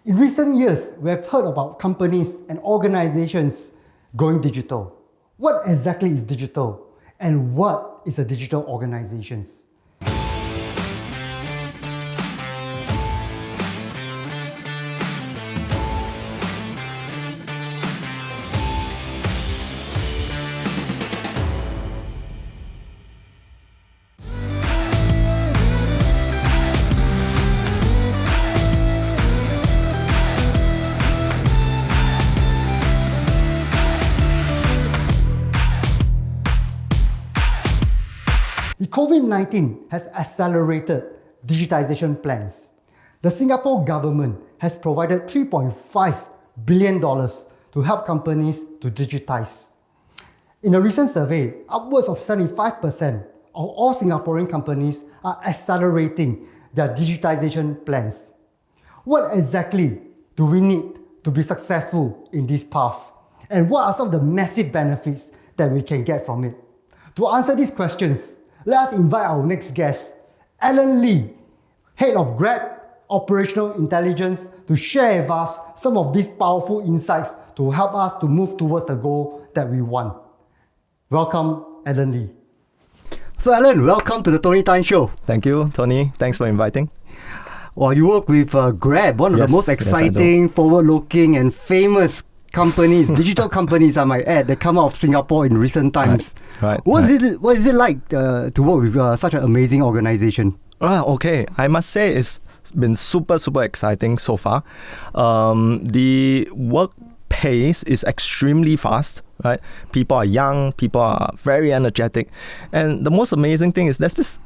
In recent years, we have heard about companies and organizations going digital. What exactly is digital? And what is a digital organization? The COVID-19 has accelerated digitization plans. The Singapore government has provided $3.5 billion to help companies to digitize. In a recent survey, upwards of 75% of all Singaporean companies are accelerating their digitization plans. What exactly do we need to be successful in this path? And what are some of the massive benefits that we can get from it? To answer these questions, let us invite our next guest, Alan Lee, Head of Grab Operational Intelligence, to share with us some of these powerful insights to help us to move towards the goal that we want. Welcome, Alan Lee. So Alan, welcome to the Tony Tan Show. Thank you, Tony. Thanks for inviting. Well, you work with Grab, one of the most exciting, forward-looking and famous companies, digital companies I might add, that come out of Singapore in recent times. Right. What is it like to work with such an amazing organization? Okay, I must say it's been super exciting so far. The work pace is extremely fast, right? People are young, people are very energetic, and the most amazing thing is there's this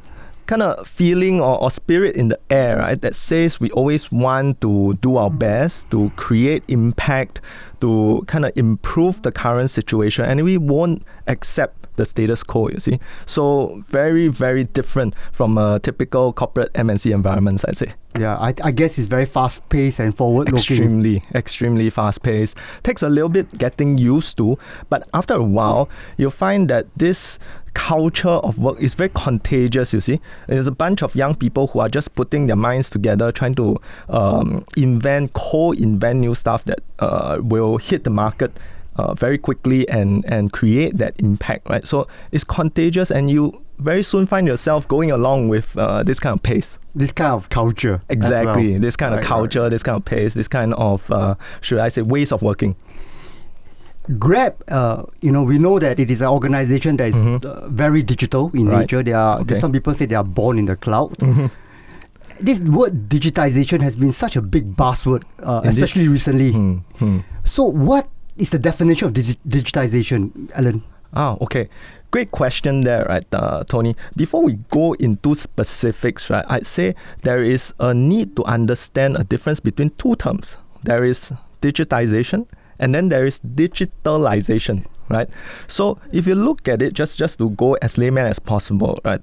kind of feeling or spirit in the air, right, that says we always want to do our best to create impact, to kind of improve the current situation, and we won't accept the status quo, you see. So very different from a typical corporate MNC environments, I'd say. Yeah, I guess it's very fast-paced and forward-looking. Extremely fast-paced. Takes a little bit getting used to, but after a while, you'll find that this culture of work is very contagious, you see. There's a bunch of young people who are just putting their minds together, trying to co-invent new stuff that will hit the market very quickly and create that impact, right? So it's contagious, and you very soon find yourself going along with this kind of pace. This kind of culture. Exactly. Well. This kind of culture, this kind of pace, this kind of, should I say, ways of working. Grab, we know that it is an organization that is very digital in nature. Some people say they are born in the cloud. This word digitization has been such a big buzzword, especially recently. So what is the definition of digitization, Alan? Okay. Great question there, right, Tony. Before we go into specifics, right, I'd say there is a need to understand a difference between two terms. There is digitization, and then there is digitalization, right? So if you look at it, just to go as layman as possible, right?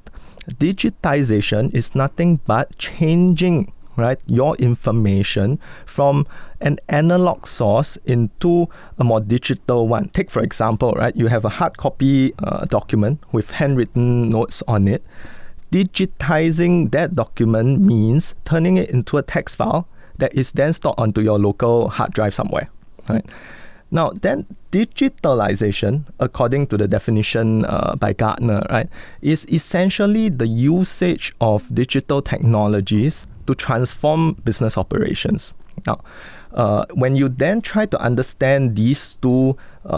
Digitization is nothing but changing, right, your information from an analog source into a more digital one. Take, for example, right, you have a hard copy document with handwritten notes on it. Digitizing that document means turning it into a text file that is then stored onto your local hard drive somewhere, right? Now, then digitalization, according to the definition by Gartner, right, is essentially the usage of digital technologies to transform business operations. Now, when you then try to understand these two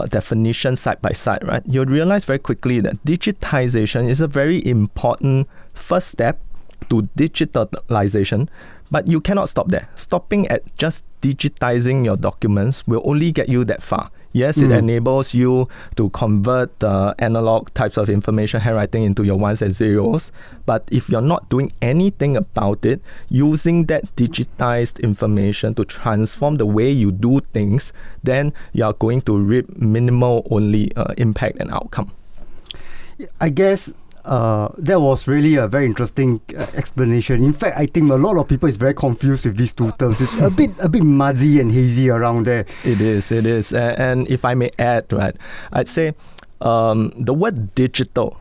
definitions side by side, right, you'll realize very quickly that digitization is a very important first step to digitalization, but you cannot stop there. Stopping at just digitizing your documents will only get you that far. Yes, it enables you to convert the analog types of information, handwriting, into your ones and zeros. But if you're not doing anything about it, using that digitized information to transform the way you do things, then you are going to reap minimal only impact and outcome. I guess that was really a very interesting explanation. In fact, I think a lot of people is very confused with these two terms. It's a bit muddy and hazy around there. It is. And if I may add, right, I'd say the word digital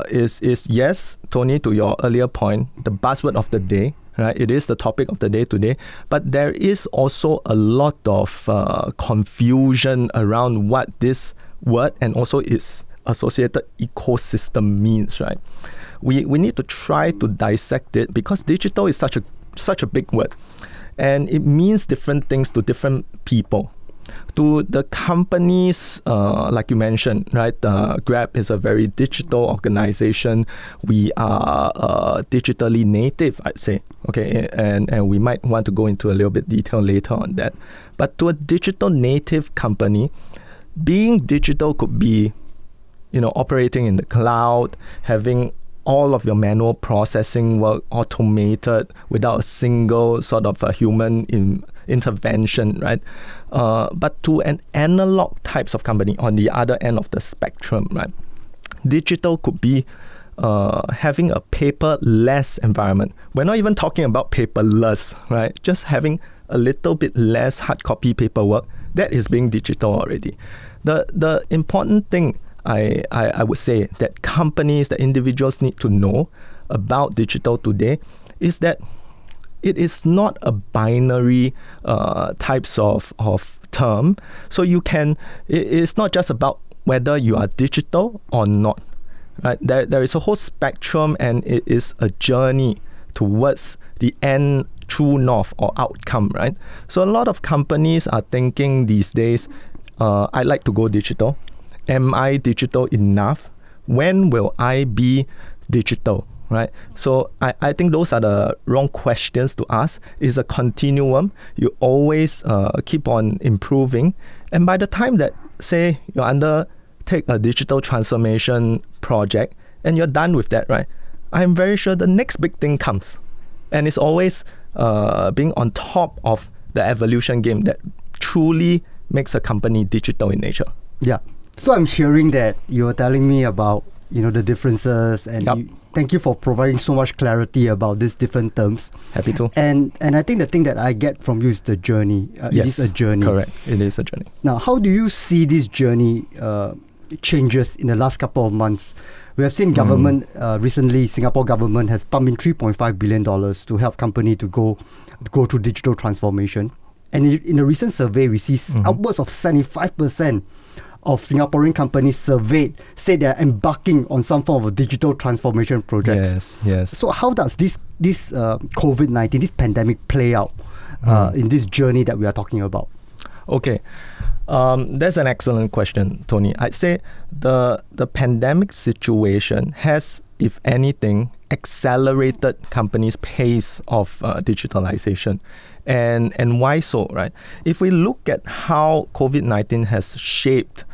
is yes, Tony, to your earlier point, the buzzword of the day. right? It is the topic of the day today, but there is also a lot of confusion around what this word and also its associated ecosystem means, right? We need to try to dissect it because digital is such a big word, and it means different things to different people. To the companies, like you mentioned, right? Grab is a very digital organization. We are digitally native, I'd say. Okay, and we might want to go into a little bit detail later on that. But to a digital native company, being digital could be, operating in the cloud, having all of your manual processing work automated without a single sort of a human intervention, right? But to an analog types of company on the other end of the spectrum, right? Digital could be having a paperless environment. We're not even talking about paperless, right? Just having a little bit less hard copy paperwork, that is being digital already. The important thing I would say that companies, that individuals need to know about digital today is that it is not a binary types of term. So it's not just about whether you are digital or not, right? There is a whole spectrum, and it is a journey towards the end true north or outcome, right? So a lot of companies are thinking these days, I'd like to go digital. Am I digital enough? When will I be digital, right? So I think those are the wrong questions to ask. It's a continuum. You always keep on improving. And by the time that, say, you undertake a digital transformation project and you're done with that, right? I'm very sure the next big thing comes. And it's always being on top of the evolution game that truly makes a company digital in nature. Yeah. So I'm hearing that you're telling me about, the differences, and Yep. thank you for providing so much clarity about these different terms. Happy to. And I think the thing that I get from you is the journey. It is a journey. Correct. It is a journey. Now, how do you see this journey changes in the last couple of months? We have seen government recently. Singapore government has pumped in $3.5 billion to help company to go through digital transformation. And in a recent survey, we see upwards of 75% of Singaporean companies surveyed say they are embarking on some form of a digital transformation project. Yes. So how does this COVID-19, this pandemic play out in this journey that we are talking about? Okay. That's an excellent question, Tony. I'd say the pandemic situation has, if anything, accelerated companies' pace of digitalization. And why so, right? If we look at how COVID-19 has shaped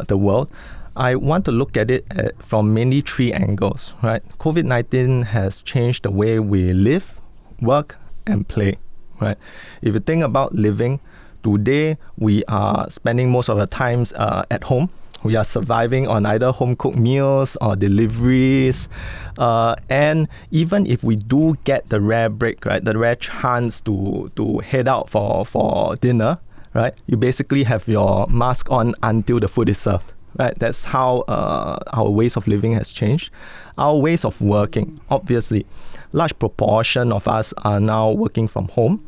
the world, I want to look at it from mainly three angles, right? COVID-19 has changed the way we live, work, and play, right? If you think about living, today we are spending most of the times at home. We are surviving on either home-cooked meals or deliveries. And even if we do get the rare break, right, the rare chance to head out for dinner, right, you basically have your mask on until the food is served, right? That's how our ways of living has changed. Our ways of working, obviously, large proportion of us are now working from home.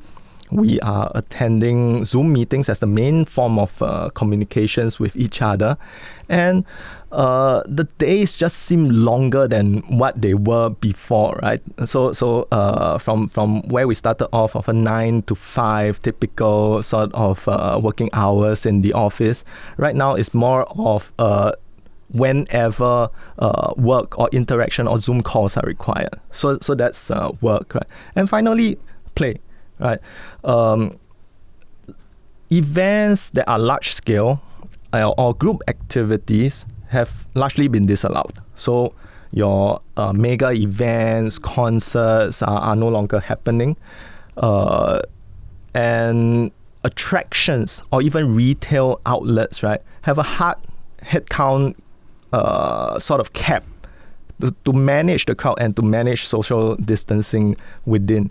We are attending Zoom meetings as the main form of communications with each other. And the days just seem longer than what they were before, right? So from where we started off of a 9 to 5 typical sort of working hours in the office, right now it's more of whenever work or interaction or Zoom calls are required. So that's work, right? And finally, play. Right, events that are large scale or group activities have largely been disallowed. So your mega events, concerts are no longer happening, and attractions or even retail outlets, right, have a hard headcount sort of cap to manage the crowd and to manage social distancing within.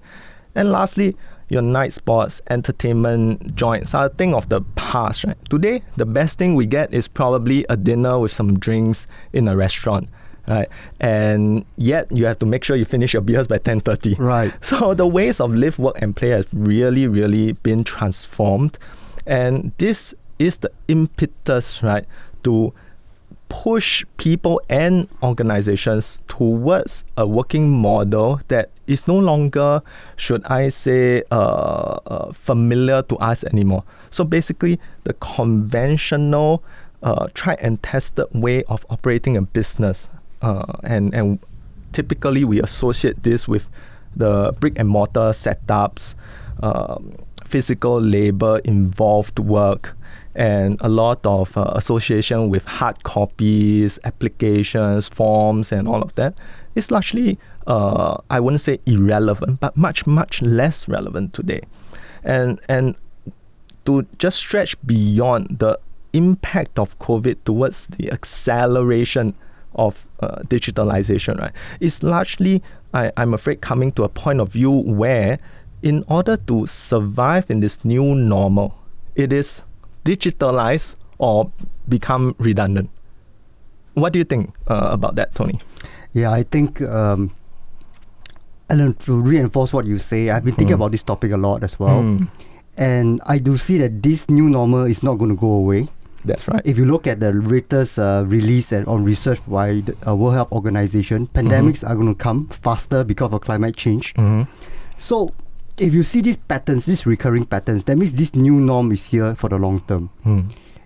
And lastly, your night sports, entertainment joints are a thing of the past, right? Today, the best thing we get is probably a dinner with some drinks in a restaurant. right? And yet you have to make sure you finish your beers by 10:30. Right. So the ways of live, work, and play has really, really been transformed, and this is the impetus, right, to push people and organizations towards a working model that is no longer, should I say, familiar to us anymore. So basically, the conventional, tried and tested way of operating a business, and typically we associate this with the brick and mortar setups, physical labor involved work, and a lot of association with hard copies, applications, forms, and all of that. It's largely, I wouldn't say irrelevant, but much, much less relevant today. And to just stretch beyond the impact of COVID towards the acceleration of digitalization, right? It's largely, I'm afraid, coming to a point of view where in order to survive in this new normal, it is digitalize or become redundant. What do you think about that, Tony? Yeah, I think, Alan, to reinforce what you say, I've been thinking about this topic a lot as well. And I do see that this new normal is not going to go away. That's right. If you look at the latest release on research by the World Health Organization, pandemics are going to come faster because of climate change. So if you see these patterns, these recurring patterns, that means this new norm is here for the long term.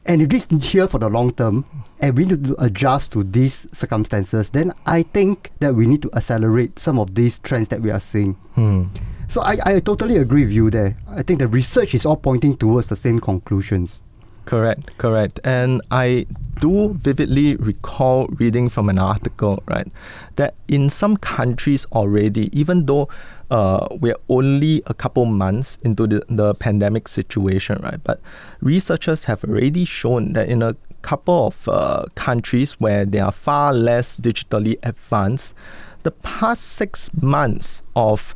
And if this is here for the long term, and we need to adjust to these circumstances, then I think that we need to accelerate some of these trends that we are seeing. So I totally agree with you there. I think the research is all pointing towards the same conclusions. Correct. And I do vividly recall reading from an article, right, that in some countries already, even though we're only a couple months into the pandemic situation, right, but researchers have already shown that in a couple of countries where they are far less digitally advanced, the past 6 months of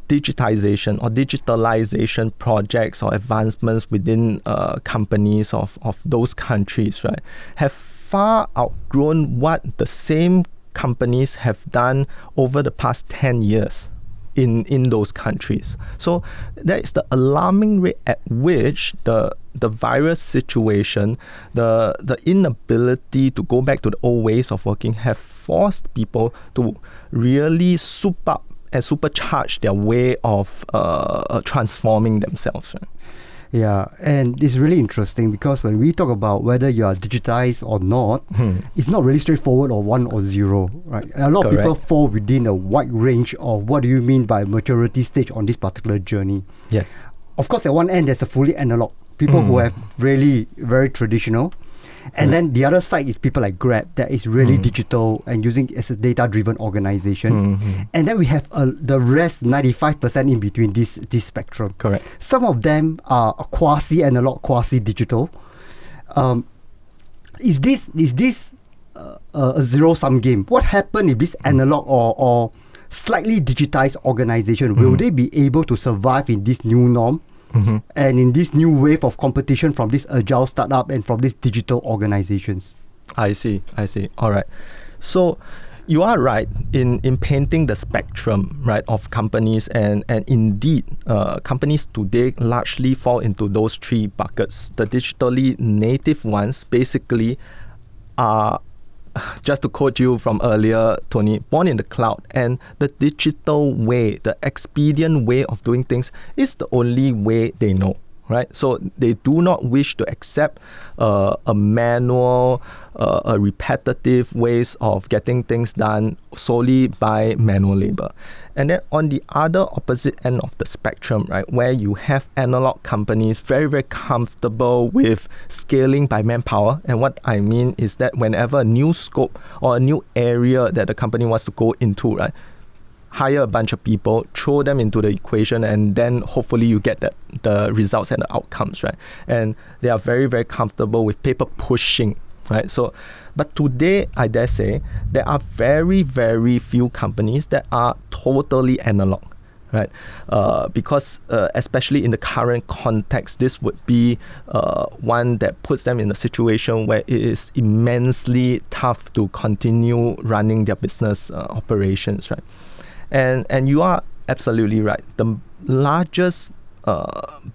digitization or digitalization projects or advancements within companies of those countries, right, have far outgrown what the same companies have done over the past 10 years in those countries. So that is the alarming rate at which the virus situation, the inability to go back to the old ways of working have forced people to really soup up and supercharge their way of transforming themselves. Right? Yeah, and it's really interesting because when we talk about whether you are digitized or not, it's not really straightforward or 1 or 0, right? A lot of people fall within a wide range of what do you mean by maturity stage on this particular journey. Yes. Of course, at one end, there's a fully analog. People who have really very traditional. And then the other side is people like Grab that is really digital and using it as a data-driven organization. And then we have the rest, 95% in between this spectrum. Correct. Some of them are quasi-analog, quasi-digital. Is this a zero-sum game? What happens if this analog or slightly digitized organization, will they be able to survive in this new norm? And in this new wave of competition from this agile startup and from these digital organizations? I see. All right. So you are right in painting the spectrum, right, of companies, and indeed, companies today largely fall into those 3 buckets. The digitally native ones basically are, just to quote you from earlier, Tony, born in the cloud, and the digital way, the expedient way of doing things is the only way they know, right? So they do not wish to accept a manual, a repetitive ways of getting things done solely by manual labor. And then on the other opposite end of the spectrum, right, where you have analog companies very, very comfortable with scaling by manpower. And what I mean is that whenever a new scope or a new area that the company wants to go into, right, hire a bunch of people, throw them into the equation, and then hopefully you get the results and the outcomes, right? And they are very, very comfortable with paper pushing, right? So, but today, I dare say, there are very, very few companies that are totally analog, right? Because especially in the current context, this would be one that puts them in a situation where it is immensely tough to continue running their business operations, right? And you are absolutely right. The largest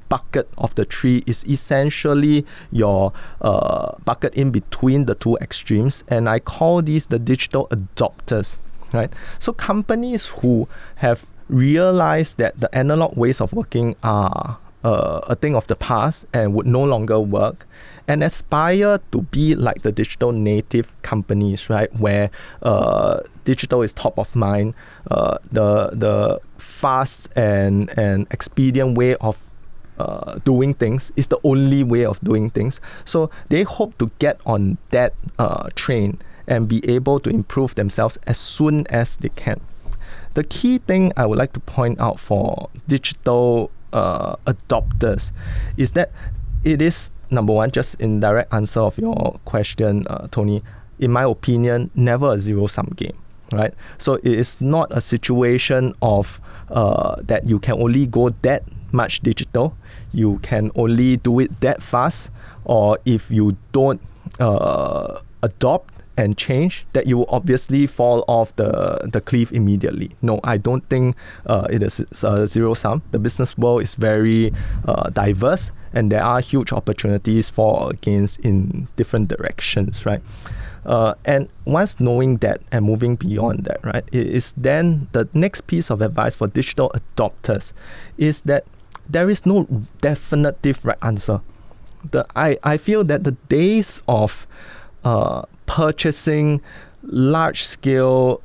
bucket of the tree is essentially your bucket in between the two extremes, and I call these the digital adopters, right? So companies who have realized that the analog ways of working are a thing of the past and would no longer work, and aspire to be like the digital native companies, right, where digital is top of mind, the fast and expedient way of doing things is the only way of doing things. So they hope to get on that train and be able to improve themselves as soon as they can. The key thing I would like to point out for digital adopters is that it is, number one, just in direct answer of your question, Tony, in my opinion, never a zero-sum game, right? So it is not a situation of that you can only go that much digital, you can only do it that fast, or if you don't adopt and change, that you will obviously fall off the cliff immediately. No, I don't think it is zero sum. The business world is very diverse, and there are huge opportunities for or against in different directions, right? And once knowing that and moving beyond that, right, it is then the next piece of advice for digital adopters is that there is no definitive right answer. I feel that the days of purchasing large-scale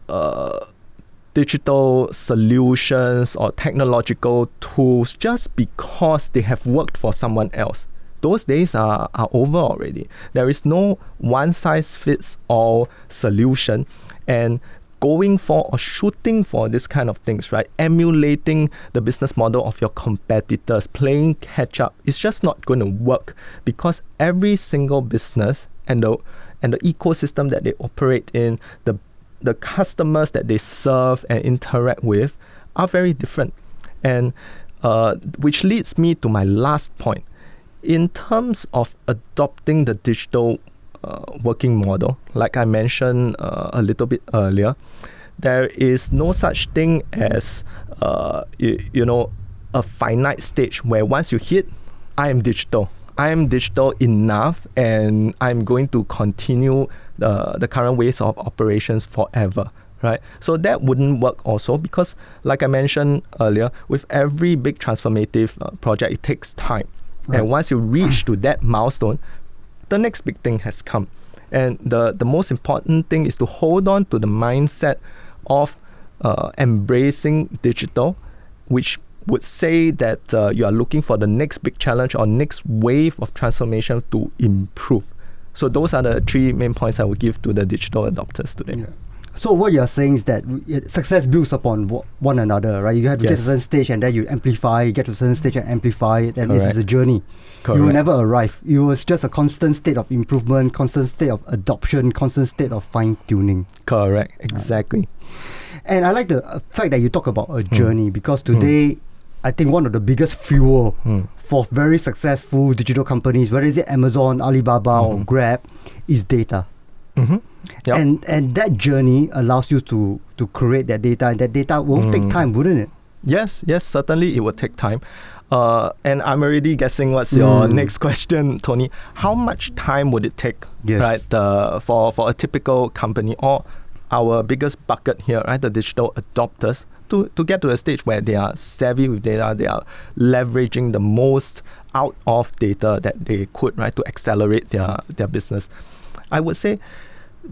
digital solutions or technological tools just because they have worked for someone else, those days are over already. There is no one-size-fits-all solution, and going for or shooting for this kind of things, right, emulating the business model of your competitors, playing catch-up, is just not going to work, because every single business and the ecosystem that they operate in, the customers that they serve and interact with are very different. And which leads me to my last point. In terms of adopting the digital working model, like I mentioned a little bit earlier, there is no such thing as a finite stage where once you hit, I am digital enough, and I'm going to continue the current ways of operations forever, right? So that wouldn't work also, because like I mentioned earlier, with every big transformative project, it takes time. Right. And once you reach to that milestone, the next big thing has come. And the most important thing is to hold on to the mindset of embracing digital, which would say that you are looking for the next big challenge or next wave of transformation to improve. So those are the three main points I would give to the digital adopters today. Yeah. So what you're saying is that success builds upon one another, right? You have to get to a certain stage and then you amplify, you get to a certain stage and amplify it, and this is a journey. Correct. You will never arrive. It was just a constant state of improvement, constant state of adoption, constant state of fine-tuning. Correct, exactly. And I like the fact that you talk about a journey, because today, I think one of the biggest fuel for very successful digital companies, whether it's Amazon, Alibaba, or Grab, is data. Yep. And that journey allows you to create that data, and that data will take time, wouldn't it? Yes, certainly it will take time. And I'm already guessing what's your next question, Tony. How much time would it take, right, for a typical company, or our biggest bucket here, right, the digital adopters, to get to a stage where they are savvy with data, they are leveraging the most out of data that they could, right, to accelerate their business? I would say,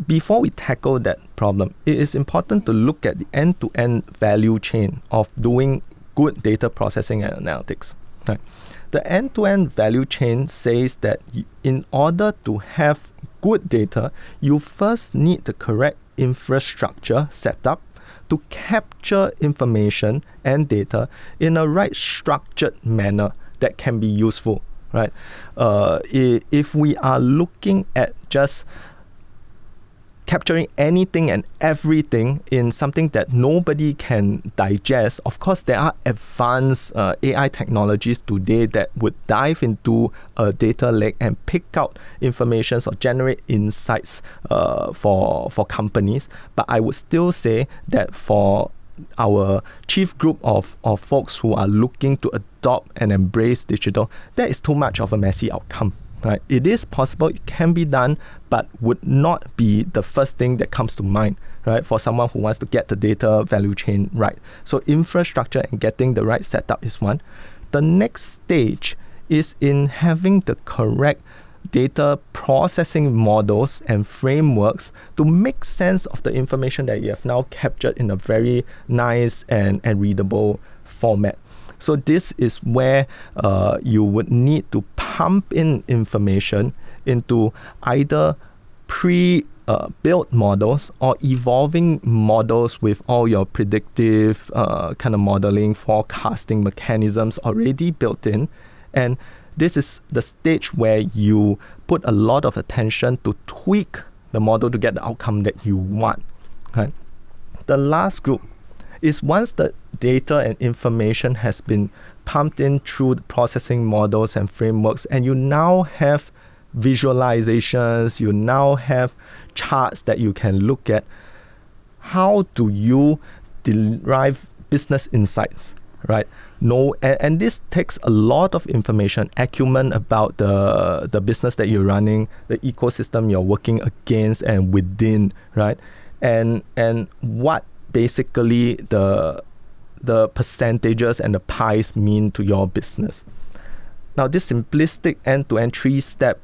before we tackle that problem, it is important to look at the end-to-end value chain of doing good data processing and analytics. Right? The end-to-end value chain says that in order to have good data, you first need the correct infrastructure set up to capture information and data in a right structured manner that can be useful. Right? If we are looking at just capturing anything and everything in something that nobody can digest. Of course, there are advanced AI technologies today that would dive into a data lake and pick out information or generate insights for companies. But I would still say that for our chief group of folks who are looking to adopt and embrace digital, that is too much of a messy outcome. Right? It is possible, it can be done, but would not be the first thing that comes to mind, right? For someone who wants to get the data value chain right. So infrastructure and getting the right setup is one. The next stage is in having the correct data processing models and frameworks to make sense of the information that you have now captured in a very nice and readable format. So this is where you would need to pump in information into either pre-built models or evolving models with all your predictive kind of modeling, forecasting mechanisms already built in. And this is the stage where you put a lot of attention to tweak the model to get the outcome that you want. Right? The last group is once the data and information has been pumped in through the processing models and frameworks, and you now have visualizations, you now have charts that you can look at, how do you derive business insights, right? And this takes a lot of information, acumen about the business that you're running, the ecosystem you're working against and within, right? And what basically the percentages and the pies mean to your business. Now, this simplistic end-to-end three-step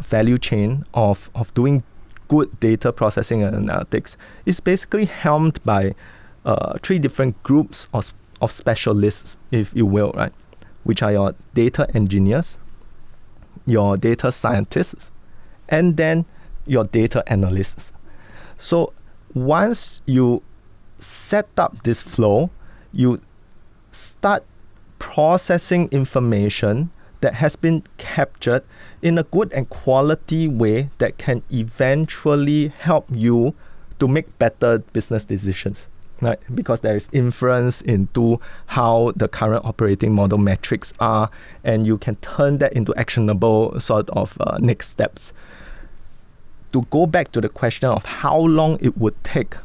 value chain of doing good data processing and analytics is basically helmed by three different groups of specialists, if you will, right? Which are your data engineers, your data scientists, and then your data analysts. So once you set up this flow, you start processing information that has been captured in a good and quality way that can eventually help you to make better business decisions, right? Because there is inference into how the current operating model metrics are, and you can turn that into actionable sort of next steps. To go back to the question of how long it would take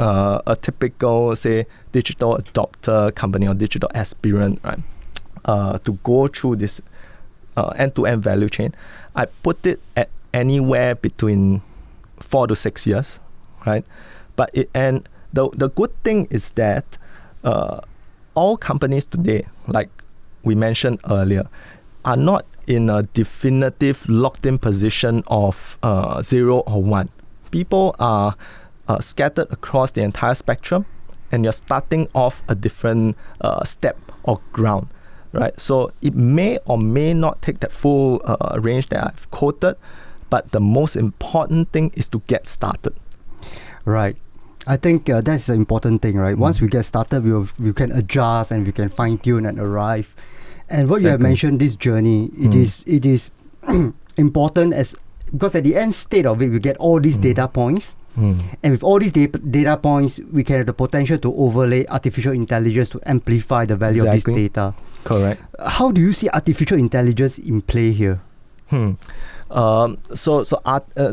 a typical, say, digital adopter company or digital aspirant, right, to go through this end-to-end value chain, I put it at anywhere between 4 to 6 years, right? But the good thing is that all companies today, like we mentioned earlier, are not in a definitive locked-in position of 0 or 1. People are scattered across the entire spectrum, and you're starting off a different step or ground, right? So it may or may not take that full range that I've quoted, but the most important thing is to get started. Right. I think that's the important thing, right? Once we get started, we can adjust and we can fine-tune and arrive. And what you have mentioned, this journey, it is important because at the end state of it, we get all these data points. And with all these data points, we can have the potential to overlay artificial intelligence to amplify the value of this data. Correct. How do you see artificial intelligence in play here?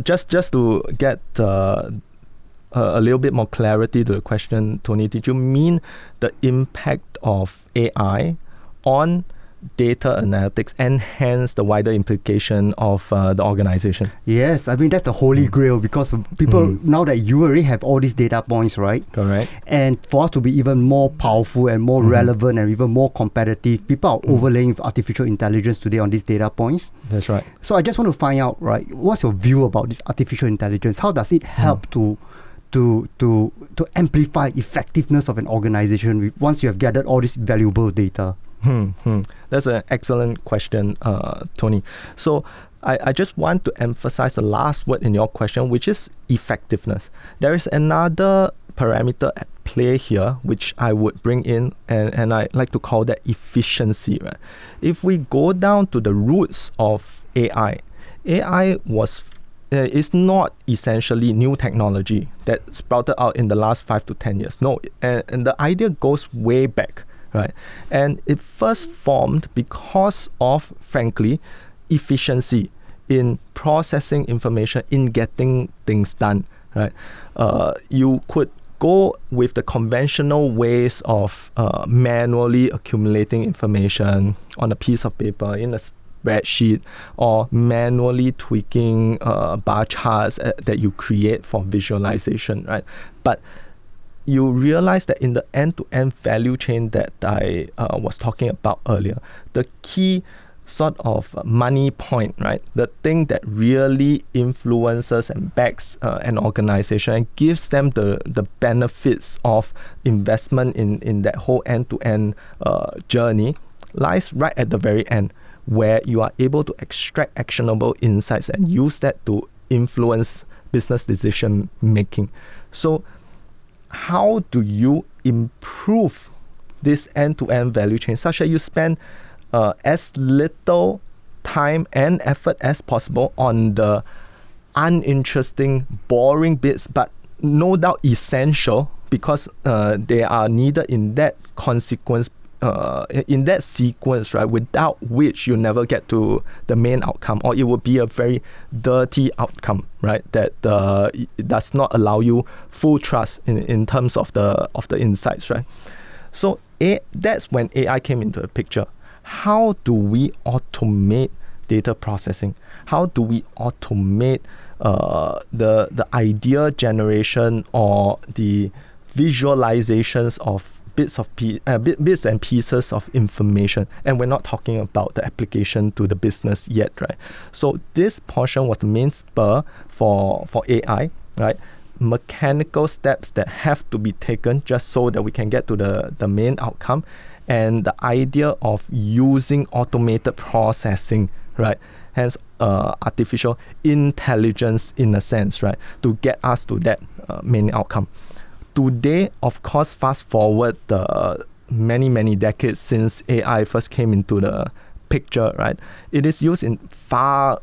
Just to get a little bit more clarity to the question, Tony, did you mean the impact of AI on data analytics and hence the wider implication of the organization? Yes, I mean that's the holy grail, because people, now that you already have all these data points, right? Correct. And for us to be even more powerful and more relevant and even more competitive, people are overlaying with artificial intelligence today on these data points. That's right. So I just want to find out, right, what's your view about this artificial intelligence? How does it help to amplify effectiveness of an organization once you have gathered all this valuable data? That's an excellent question, Tony. So I just want to emphasize the last word in your question, which is effectiveness. There is another parameter at play here, which I would bring in, and I like to call that efficiency. Right? If we go down to the roots of AI was it's not essentially new technology that sprouted out in the last 5 to 10 years. No, and the idea goes way back, right? And it first formed because of, frankly, efficiency in processing information, in getting things done, right? You could go with the conventional ways of manually accumulating information on a piece of paper in a spreadsheet, or manually tweaking bar charts that you create for visualization, right? But you realize that in the end-to-end value chain that I was talking about earlier, the key sort of money point, right? The thing that really influences and backs an organization and gives them the benefits of investment in that whole end-to-end journey lies right at the very end, where you are able to extract actionable insights and use that to influence business decision making. So how do you improve this end-to-end value chain such that you spend as little time and effort as possible on the uninteresting, boring bits, but no doubt essential, because they are needed in that consequence, in that sequence, right? Without which you never get to the main outcome, or it would be a very dirty outcome, right? That it does not allow you full trust in terms of the insights, right? So that's when AI came into the picture. How do we automate data processing? How do we automate the idea generation or the visualizations of bits and pieces of information? And we're not talking about the application to the business yet, right? So this portion was the main spur for AI, right? Mechanical steps that have to be taken just so that we can get to the main outcome. And the idea of using automated processing, right? Hence, artificial intelligence in a sense, right? To get us to that main outcome. Today, of course, fast forward the many decades since AI first came into the picture, right? It is used in far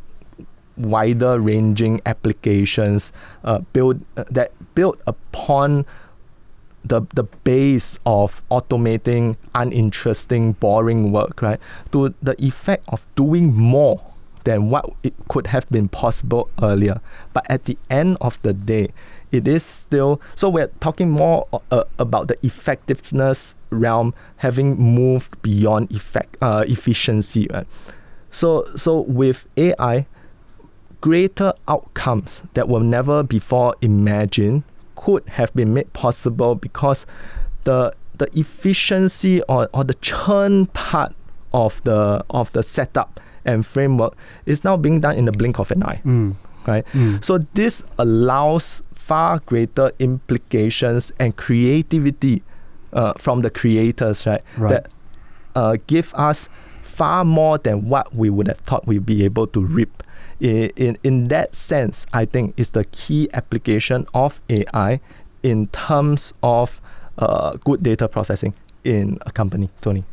wider ranging applications built upon the base of automating uninteresting, boring work, right? To the effect of doing more than what it could have been possible earlier. But at the end of the day, it is still, so we're talking more about the effectiveness realm having moved beyond efficiency, right? So with AI, greater outcomes that were never before imagined could have been made possible because the efficiency or the churn part of the setup and framework is now being done in the blink of an eye, right? So this allows far greater implications and creativity from the creators, right? That give us far more than what we would have thought we'd be able to reap. In that sense, I think is the key application of AI in terms of good data processing in a company, Tony.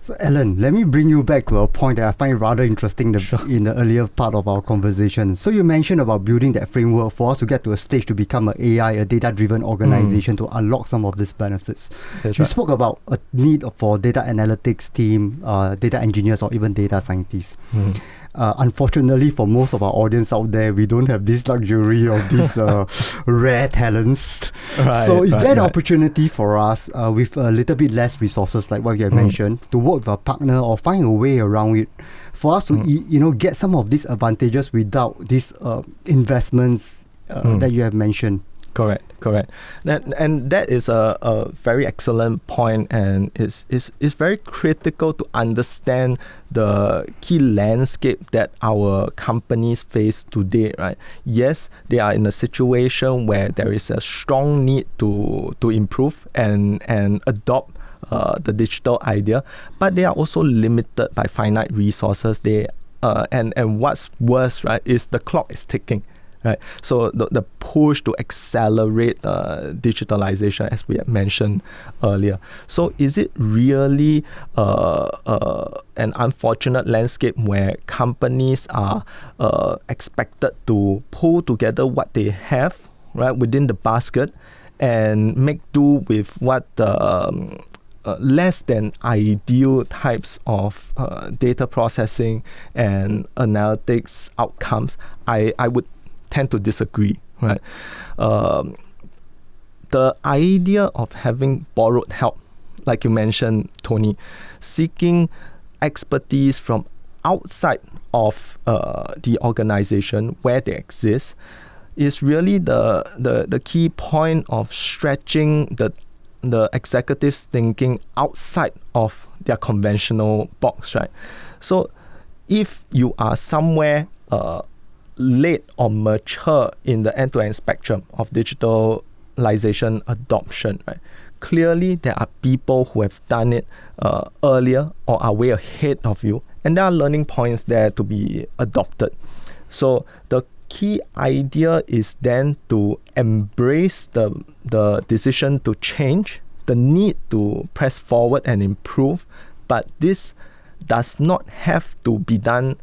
So Alan, let me bring you back to a point that I find rather interesting in the earlier part of our conversation. So you mentioned about building that framework for us to get to a stage to become an AI, a data-driven organization to unlock some of these benefits. You spoke about a need for data analytics team, data engineers, or even data scientists. Unfortunately, for most of our audience out there, we don't have this luxury of these rare talents. So is there an opportunity for us with a little bit less resources, like what you have mentioned, to work with a partner or find a way around it for us to get some of these advantages without these investments that you have mentioned? Correct. And that is a very excellent point, and it's very critical to understand the key landscape that our companies face today, right? Yes, they are in a situation where there is a strong need to improve and adopt the digital idea, but they are also limited by finite resources. And what's worse, right, is the clock is ticking. right? So the push to accelerate digitalization, as we had mentioned earlier. So is it really an unfortunate landscape where companies are expected to pull together what they have, right, within the basket and make do with what the less than ideal types of data processing and analytics outcomes? I would tend to disagree, right? The idea of having borrowed help, like you mentioned, Tony, seeking expertise from outside of the organization where they exist, is really the key point of stretching the executives' thinking outside of their conventional box, right? So if you are somewhere late or mature in the end-to-end spectrum of digitalization adoption, right, clearly there are people who have done it earlier or are way ahead of you, and there are learning points there to be adopted. So the key idea is then to embrace the decision to change, the need to press forward and improve, but this does not have to be done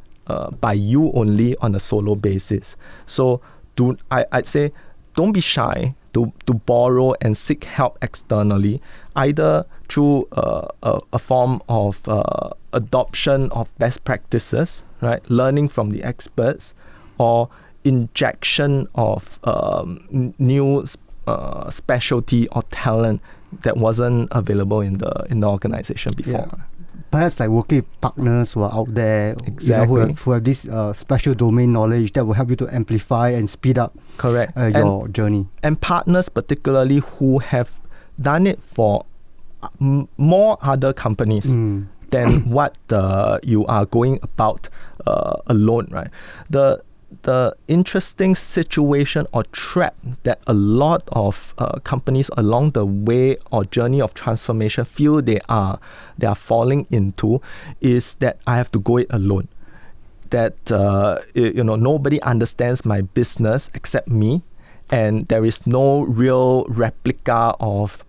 by you only on a solo basis. So I'd say don't be shy to borrow and seek help externally, either through a form of adoption of best practices, right, learning from the experts, or injection of new specialty or talent that wasn't available in the organization before. Yeah. Perhaps like working with partners who are out there, exactly, who have this special domain knowledge that will help you to amplify and speed up correct your journey. And partners particularly who have done it for more other companies than what you are going about alone, right? The interesting situation or trap that a lot of companies along the way or journey of transformation feel they are falling into is that I have to go it alone. That nobody understands my business except me, and there is no real replica of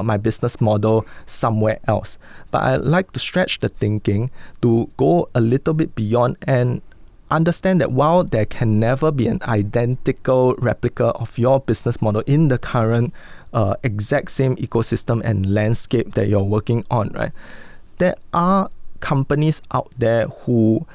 my business model somewhere else. But I like to stretch the thinking to go a little bit beyond and understand that while there can never be an identical replica of your business model in the current exact same ecosystem and landscape that you're working on, right, there are companies out there who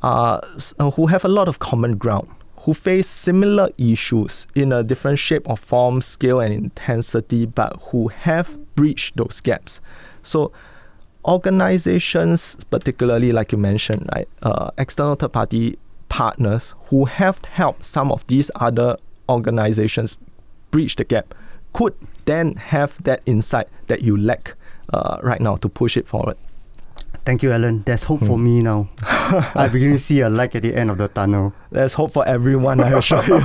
have a lot of common ground, who face similar issues in a different shape or form, scale and intensity, but who have breached those gaps. So organizations, particularly like you mentioned, right, external third-party partners who have helped some of these other organizations breach the gap, could then have that insight that you lack right now to push it forward. Thank you, Alan. There's hope for me now. I begin to see a light at the end of the tunnel. There's hope for everyone, I assure you.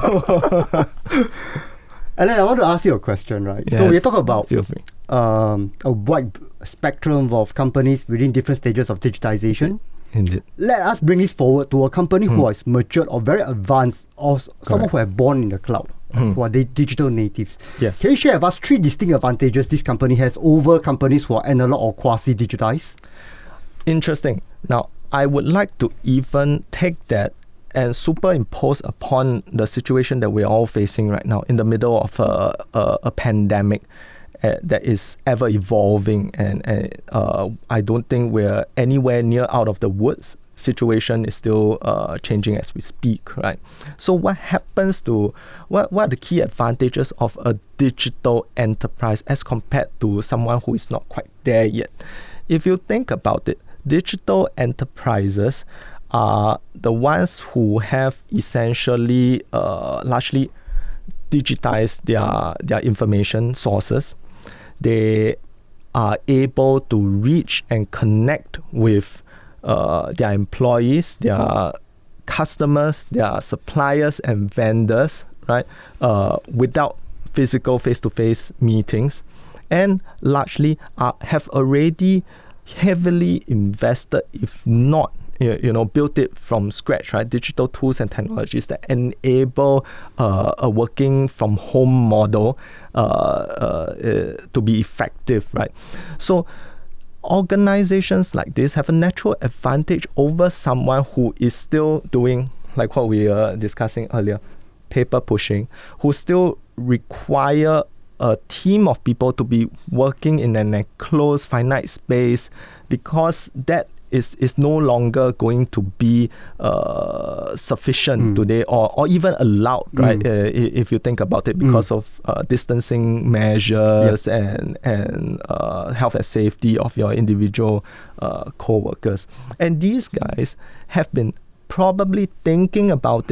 And then I want to ask you a question, right? Yes, so we talk about feel free. A wide spectrum of companies within different stages of digitization. Indeed. Let us bring this forward to a company who is matured or very advanced, or someone who are born in the cloud, who are digital natives. Yes. Can you share with us 3 distinct advantages this company has over companies who are analog or quasi-digitized? Interesting. Now, I would like to even take that and superimpose upon the situation that we're all facing right now in the middle of a pandemic that is ever evolving, and I don't think we're anywhere near out of the woods. Situation is still changing as we speak, right? So what happens to, what are the key advantages of a digital enterprise as compared to someone who is not quite there yet? If you think about it, digital enterprises are the ones who have essentially largely digitized their information sources. They are able to reach and connect with their employees, their customers, their suppliers and vendors, right, without physical face-to-face meetings, and largely have already heavily invested, if not built it from scratch, right? Digital tools and technologies that enable a working from home model to be effective, right? So organizations like this have a natural advantage over someone who is still doing, like what we were discussing earlier, paper pushing, who still require a team of people to be working in an enclosed finite space, because that is no longer going to be sufficient today, or even allowed, right? If you think about it, because of distancing measures and health and safety of your individual co-workers. And these guys have been probably thinking about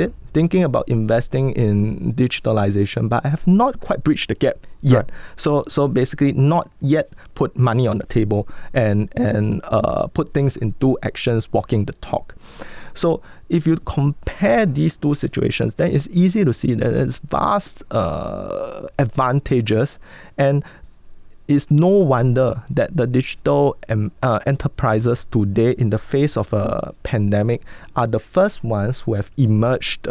investing in digitalization, but I have not quite bridged the gap yet. Right. So basically not yet put money on the table and put things into actions, walking the talk. So if you compare these two situations, then it's easy to see that there's vast advantages, and it's no wonder that the digital enterprises today, in the face of a pandemic, are the first ones who have emerged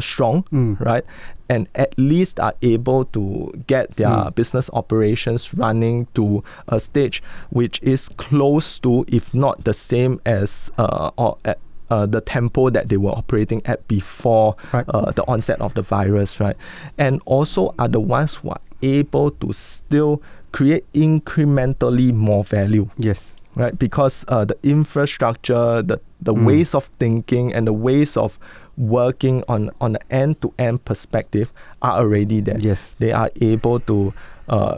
strong, right? And at least are able to get their business operations running to a stage which is close to, if not the same as, or at the tempo that they were operating at before the onset of the virus, right? And also are the ones who are able to still create incrementally more value. Yes. Right? Because the infrastructure, the ways of thinking, and the ways of working on an end-to-end perspective are already there. Yes. They are able to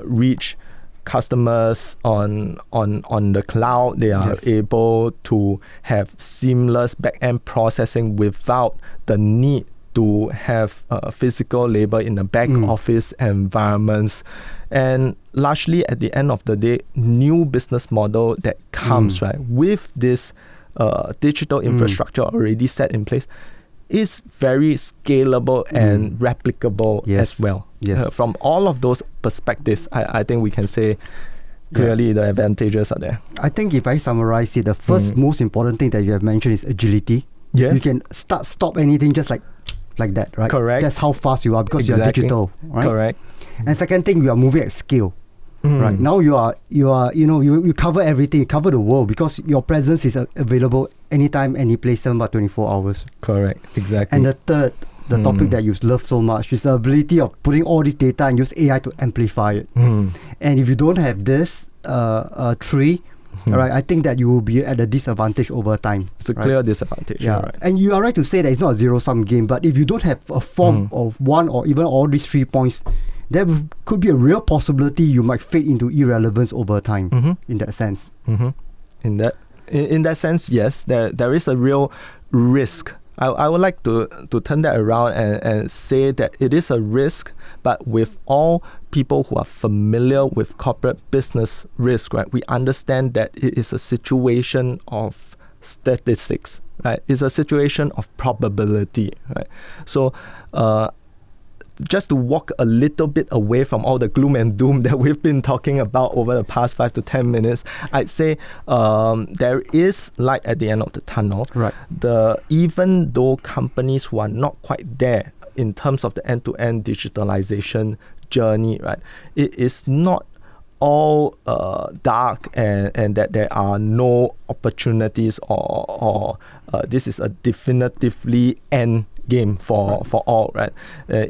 reach customers on the cloud. They are able to have seamless back-end processing without the need to have physical labor in the back office environments. And largely at the end of the day, new business model that comes right with this digital infrastructure already set in place is very scalable and replicable as well. Yes. From all of those perspectives, I think we can say clearly the advantages are there. I think if I summarize it, the first most important thing that you have mentioned is agility. Yes. You can stop anything just like that, right? Correct. That's how fast you are, because you are digital, right? Correct. And second thing, you are moving at scale. Right now, you cover everything, you cover the world, because your presence is available anytime, any place, 7/24 hours. Correct, exactly. And the third, the topic that you love so much, is the ability of putting all this data and use AI to amplify it. And if you don't have this tree, right, I think that you will be at a disadvantage over time. It's a clear disadvantage. Yeah, right. And you are right to say that it's not a zero-sum game, but if you don't have a form of one or even all these 3 points, there could be a real possibility you might fade into irrelevance over time. In that sense. In that sense, yes, there is a real risk. I would like to turn that around and say that it is a risk, but with all people who are familiar with corporate business risk, right, we understand that it is a situation of statistics, right? It's a situation of probability, right? So just to walk a little bit away from all the gloom and doom that we've been talking about over the past 5 to 10 minutes, I'd say there is light at the end of the tunnel. Right. Even though companies who are not quite there in terms of the end-to-end digitalization journey, right, it is not all dark and that there are no opportunities or this is a definitively end game for all, right?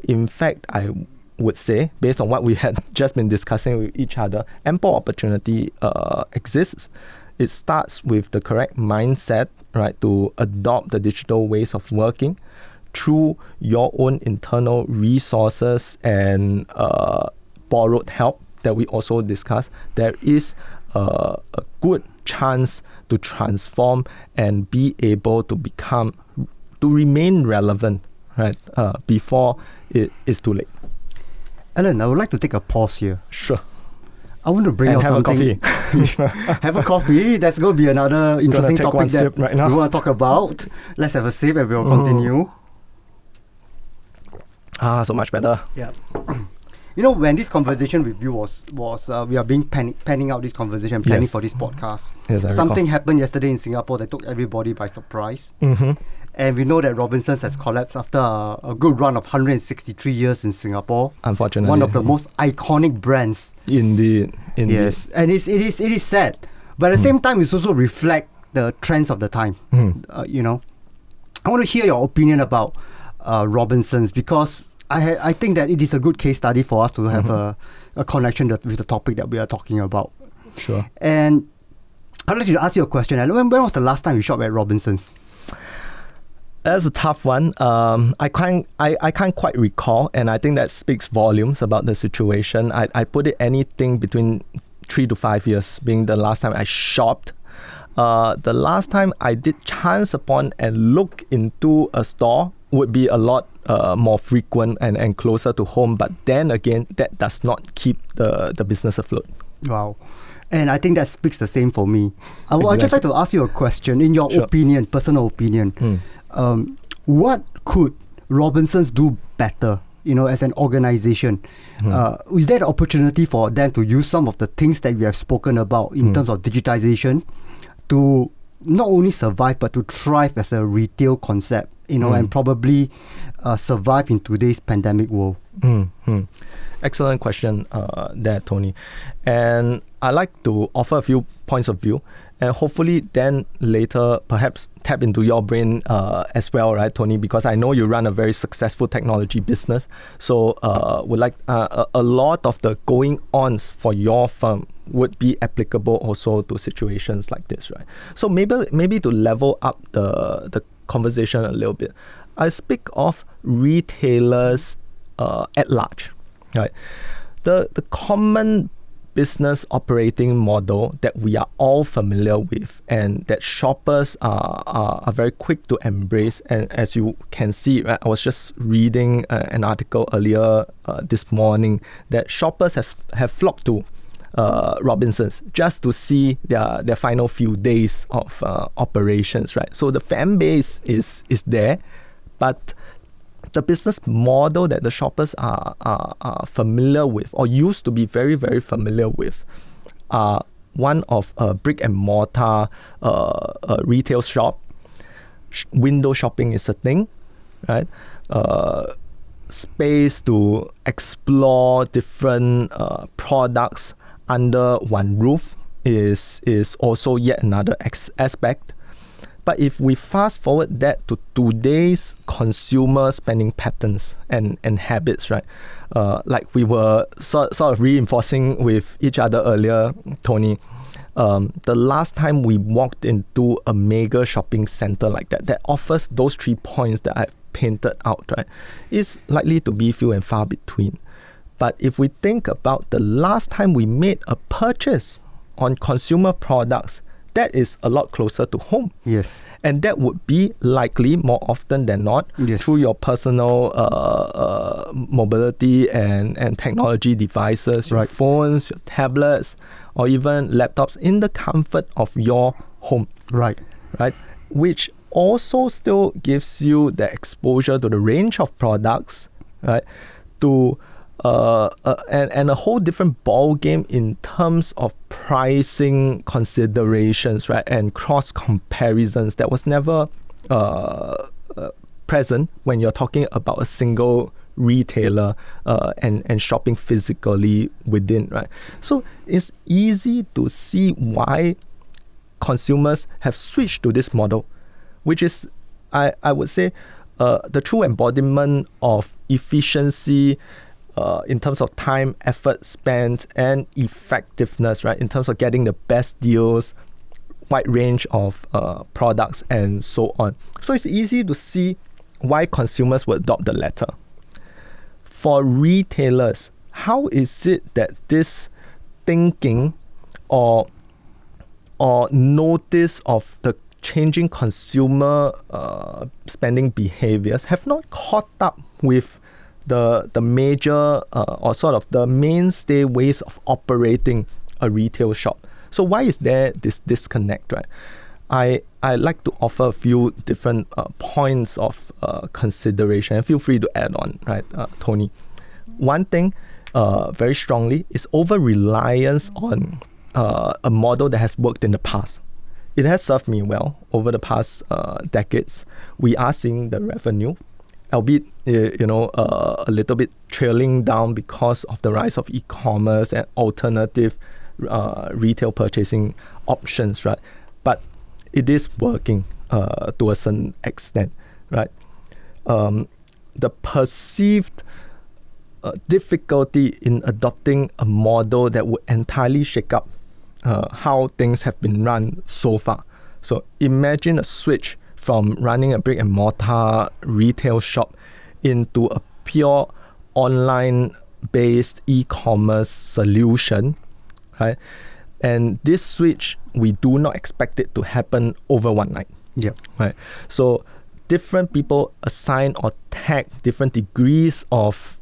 In fact, I would say, based on what we had just been discussing with each other, ample opportunity exists. It starts with the correct mindset, right, to adopt the digital ways of working through your own internal resources and borrowed help that we also discussed. There is a good chance to transform and be able to remain relevant, right, before it is too late. Alan, I would like to take a pause here. Sure. I want to bring out something. Have a coffee. That's going to be another interesting topic that we want to talk about. Let's have a sip and we'll continue. So much better. Yeah. You know, when this conversation with you was we are being planning out this conversation, planning Yes. for this podcast. Yes, I Something recall. happened yesterday in Singapore that took everybody by surprise. Mm-hmm. And we know that Robinsons has collapsed after a good run of 163 years in Singapore. Unfortunately. One of the most iconic brands. Indeed. Yes, and it is sad. But at the same time, it's also reflect the trends of the time. You know, I want to hear your opinion about Robinsons, because I think that it is a good case study for us to have a connection with the topic that we are talking about. Sure. And I'd like to ask you a question. When was the last time you shopped at Robinsons? That's a tough one. I can't quite recall, and I think that speaks volumes about the situation. I put it anything between 3 to 5 years being the last time I shopped. The last time I did chance upon and look into a store would be a lot more frequent and closer to home. But then again, that does not keep the business afloat. Wow. And I think that speaks the same for me. I'd just like to ask you a question. In your opinion, personal opinion, what could Robinsons do better, you know, as an organization? Is there an opportunity for them to use some of the things that we have spoken about in terms of digitization to not only survive but to thrive as a retail concept, you know, and probably survive in today's pandemic world? Excellent question there, Tony. And I like to offer a few points of view, and hopefully then later perhaps tap into your brain as well, right, Tony? Because I know you run a very successful technology business. So would like a lot of the going ons for your firm would be applicable also to situations like this, right? So maybe to level up the conversation a little bit, I speak of retailers at large, right? The common business operating model that we are all familiar with and that shoppers are very quick to embrace. And as you can see, right, I was just reading an article earlier this morning that shoppers have flocked to Robinsons just to see their final few days of operations, right? So the fan base is there, but the business model that the shoppers are familiar with or used to be very, very familiar with are one of a brick and mortar retail shop. Window shopping is a thing, right? Space to explore different products under one roof is also yet another aspect. But if we fast forward that to today's consumer spending patterns and habits, right? Like we were sort of reinforcing with each other earlier, Tony, the last time we walked into a mega shopping center like that offers those 3 points that I've painted out, right, is likely to be few and far between. But if we think about the last time we made a purchase on consumer products, that is a lot closer to home. Yes. And that would be likely more often than not through your personal mobility and technology devices, your phones, your tablets, or even laptops in the comfort of your home. Right. Which also still gives you the exposure to the range of products, right? To and a whole different ball game in terms of pricing considerations, right, and cross comparisons that was never present when you're talking about a single retailer and shopping physically within, right? So it's easy to see why consumers have switched to this model, which is, I would say, the true embodiment of efficiency in terms of time, effort spent, and effectiveness, right? In terms of getting the best deals, wide range of products, and so on. So it's easy to see why consumers would adopt the latter. For retailers, how is it that this thinking or notice of the changing consumer spending behaviors have not caught up with the major or sort of the mainstay ways of operating a retail shop? So why is there this disconnect, right? I like to offer a few different points of consideration, and feel free to add on, right, Tony. One thing very strongly is over-reliance on a model that has worked in the past. It has served me well over the past decades. We are seeing the revenue, albeit a little bit trailing down because of the rise of e-commerce and alternative retail purchasing options, right? But it is working to a certain extent, right? The perceived difficulty in adopting a model that would entirely shake up how things have been run so far. So imagine a switch from running a brick and mortar retail shop into a pure online based e-commerce solution, right? And this switch, we do not expect it to happen over one night. Yeah. Right. So different people assign or tag different degrees of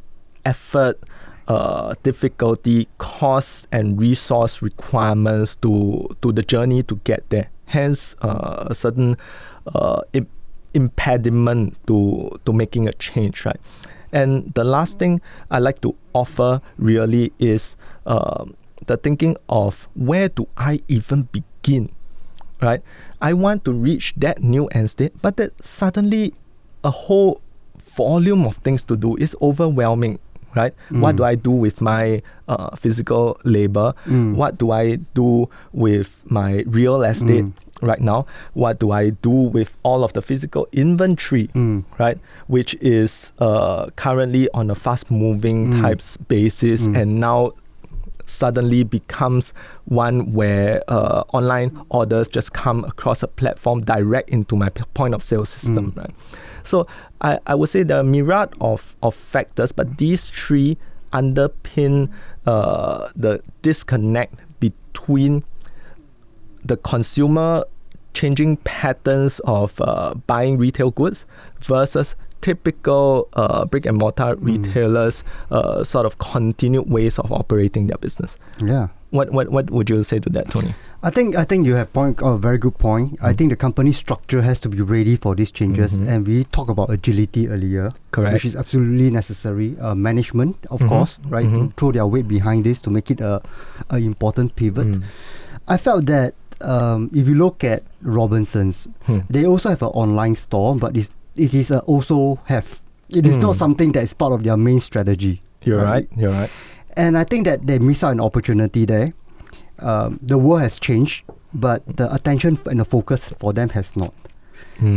effort, difficulty, cost, and resource requirements to the journey to get there. Hence, a certain impediment to making a change, right? And the last thing I like to offer really is the thinking of where do I even begin, right? I want to reach that new end state, but that suddenly a whole volume of things to do is overwhelming, right? What do I do with my physical labor? What do I do with my real estate right now? What do I do with all of the physical inventory, right? Which is currently on a fast-moving types basis, and now suddenly becomes one where online orders just come across a platform direct into my point of sale system, right? So I would say there are a myriad of factors, but these three underpin the disconnect between the consumer changing patterns of buying retail goods versus typical brick and mortar retailers sort of continued ways of operating their business. Yeah. What would you say to that, Tony? I think you have a very good point. I think the company structure has to be ready for these changes, and we talked about agility earlier, Correct. which is absolutely necessary. Management, of course, right, to throw their weight behind this to make it a important pivot. I felt that if you look at Robinsons, they also have an online store, but it is not something that is part of their main strategy. You're right. And I think that they miss out an opportunity there. The world has changed, but the attention and the focus for them has not.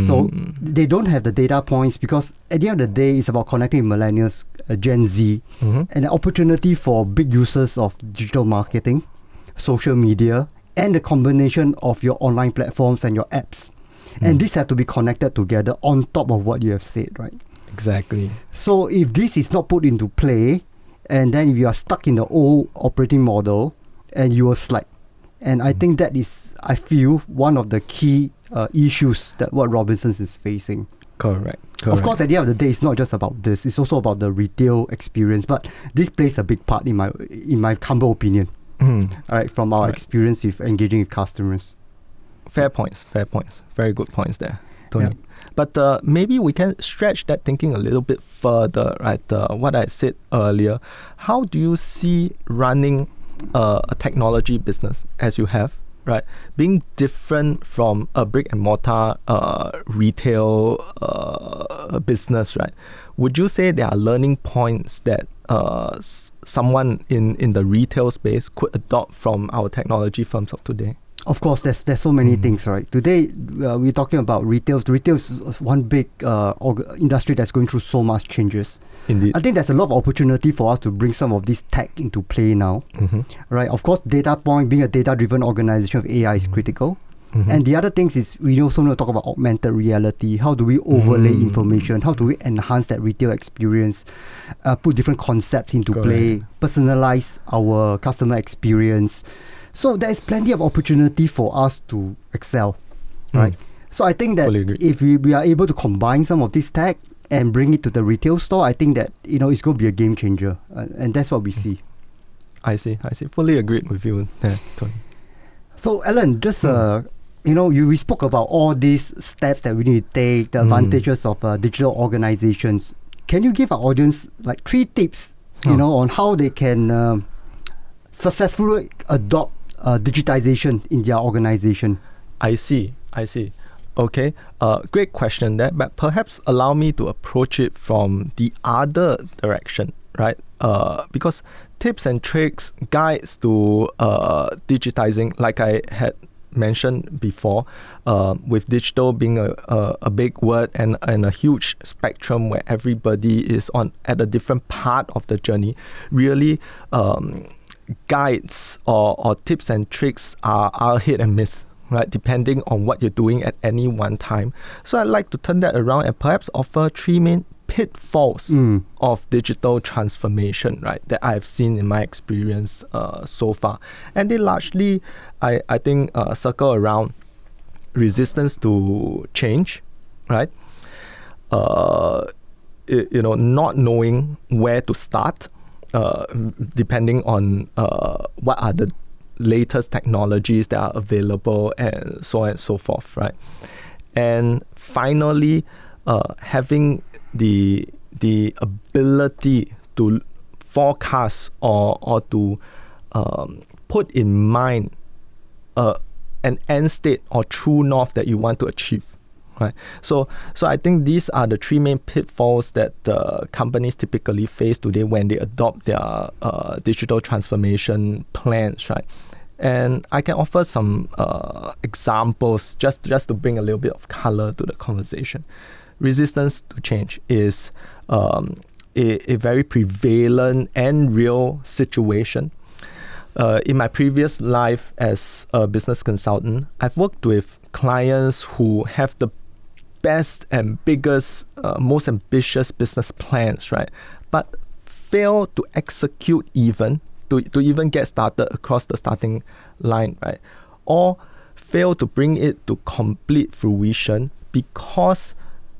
So they don't have the data points, because at the end of the day, it's about connecting millennials, Gen Z, and the opportunity for big users of digital marketing, social media, and the combination of your online platforms and your apps. And these have to be connected together on top of what you have said, right? Exactly. So if this is not put into play, and then if you are stuck in the old operating model, and you will slide. And I think that is, I feel, one of the key issues that what Robinsons is facing. Correct. Of course, at the end of the day, it's not just about this. It's also about the retail experience. But this plays a big part in my humble opinion. All right, from our experience with engaging with customers. Fair points. Very good points there, Tony. Yeah. But maybe we can stretch that thinking a little bit further, right? What I said earlier, how do you see running a technology business as you have, right, being different from a brick and mortar retail business, right? Would you say there are learning points that someone in the retail space could adopt from our technology firms of today? Of course, there's so many things, right? Today, we're talking about retail. Retail is one big industry that's going through so much changes. Indeed. I think there's a lot of opportunity for us to bring some of this tech into play now, right? Of course, data point, being a data-driven organization of AI is critical. And the other things is, we also want to talk about augmented reality. How do we overlay information? How do we enhance that retail experience? Put different concepts into play, personalize our customer experience. So there is plenty of opportunity for us to excel, right? So I think that if we are able to combine some of this tech and bring it to the retail store, I think that it's going to be a game changer, and that's what we see. I see. Fully agreed with you there, Tony. So Alan, just we spoke about all these steps that we need to take, the advantages of digital organizations. Can you give our audience like 3 tips on how they can successfully adopt digitization in their organization. I see. Okay, great question there, but perhaps allow me to approach it from the other direction, right? Because tips and tricks, guides to digitizing, like I had mentioned before, with digital being a big word and a huge spectrum where everybody is on at a different part of the journey, really guides or tips and tricks are hit and miss, right, depending on what you're doing at any one time. So I'd like to turn that around and perhaps offer three main pitfalls of digital transformation, right, that I've seen in my experience so far. And they largely, I think, circle around resistance to change, right? Not knowing where to start, depending on what are the latest technologies that are available and so on and so forth, right? And finally, having the ability to forecast or to put in mind an end state or true north that you want to achieve, right? So I think these are the three main pitfalls that companies typically face today when they adopt their digital transformation plans, right? And I can offer some examples just to bring a little bit of color to the conversation. Resistance to change is a very prevalent and real situation. In my previous life as a business consultant, I've worked with clients who have the best and biggest, most ambitious business plans, right? But fail to execute to even get started across the starting line, right? Or fail to bring it to complete fruition because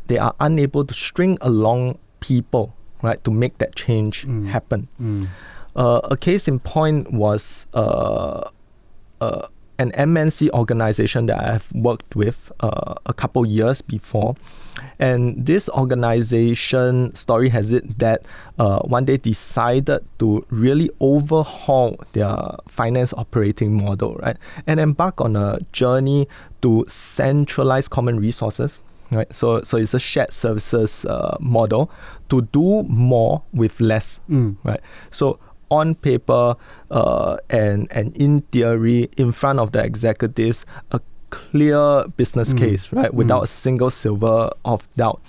they are unable to string along people, right, to make that change happen. A case in point was an MNC organization that I have worked with a couple years before. And this organization story has it that one day decided to really overhaul their finance operating model, right? And embark on a journey to centralize common resources, right? So it's a shared services model to do more with less, right? So on paper and in theory, in front of the executives, a clear business case, right, without a single silver of doubt.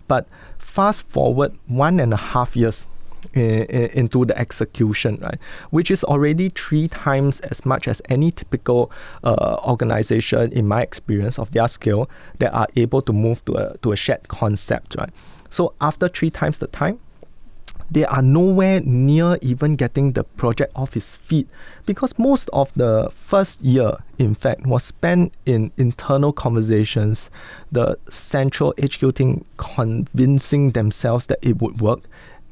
But fast forward 1.5 years into the execution, right, which is already 3 times as much as any typical organization, in my experience, of their scale, that are able to move to a shared concept, right? So after 3 times the time, they are nowhere near even getting the project off its feet, because most of the first year, in fact, was spent in internal conversations, the central HQ team convincing themselves that it would work.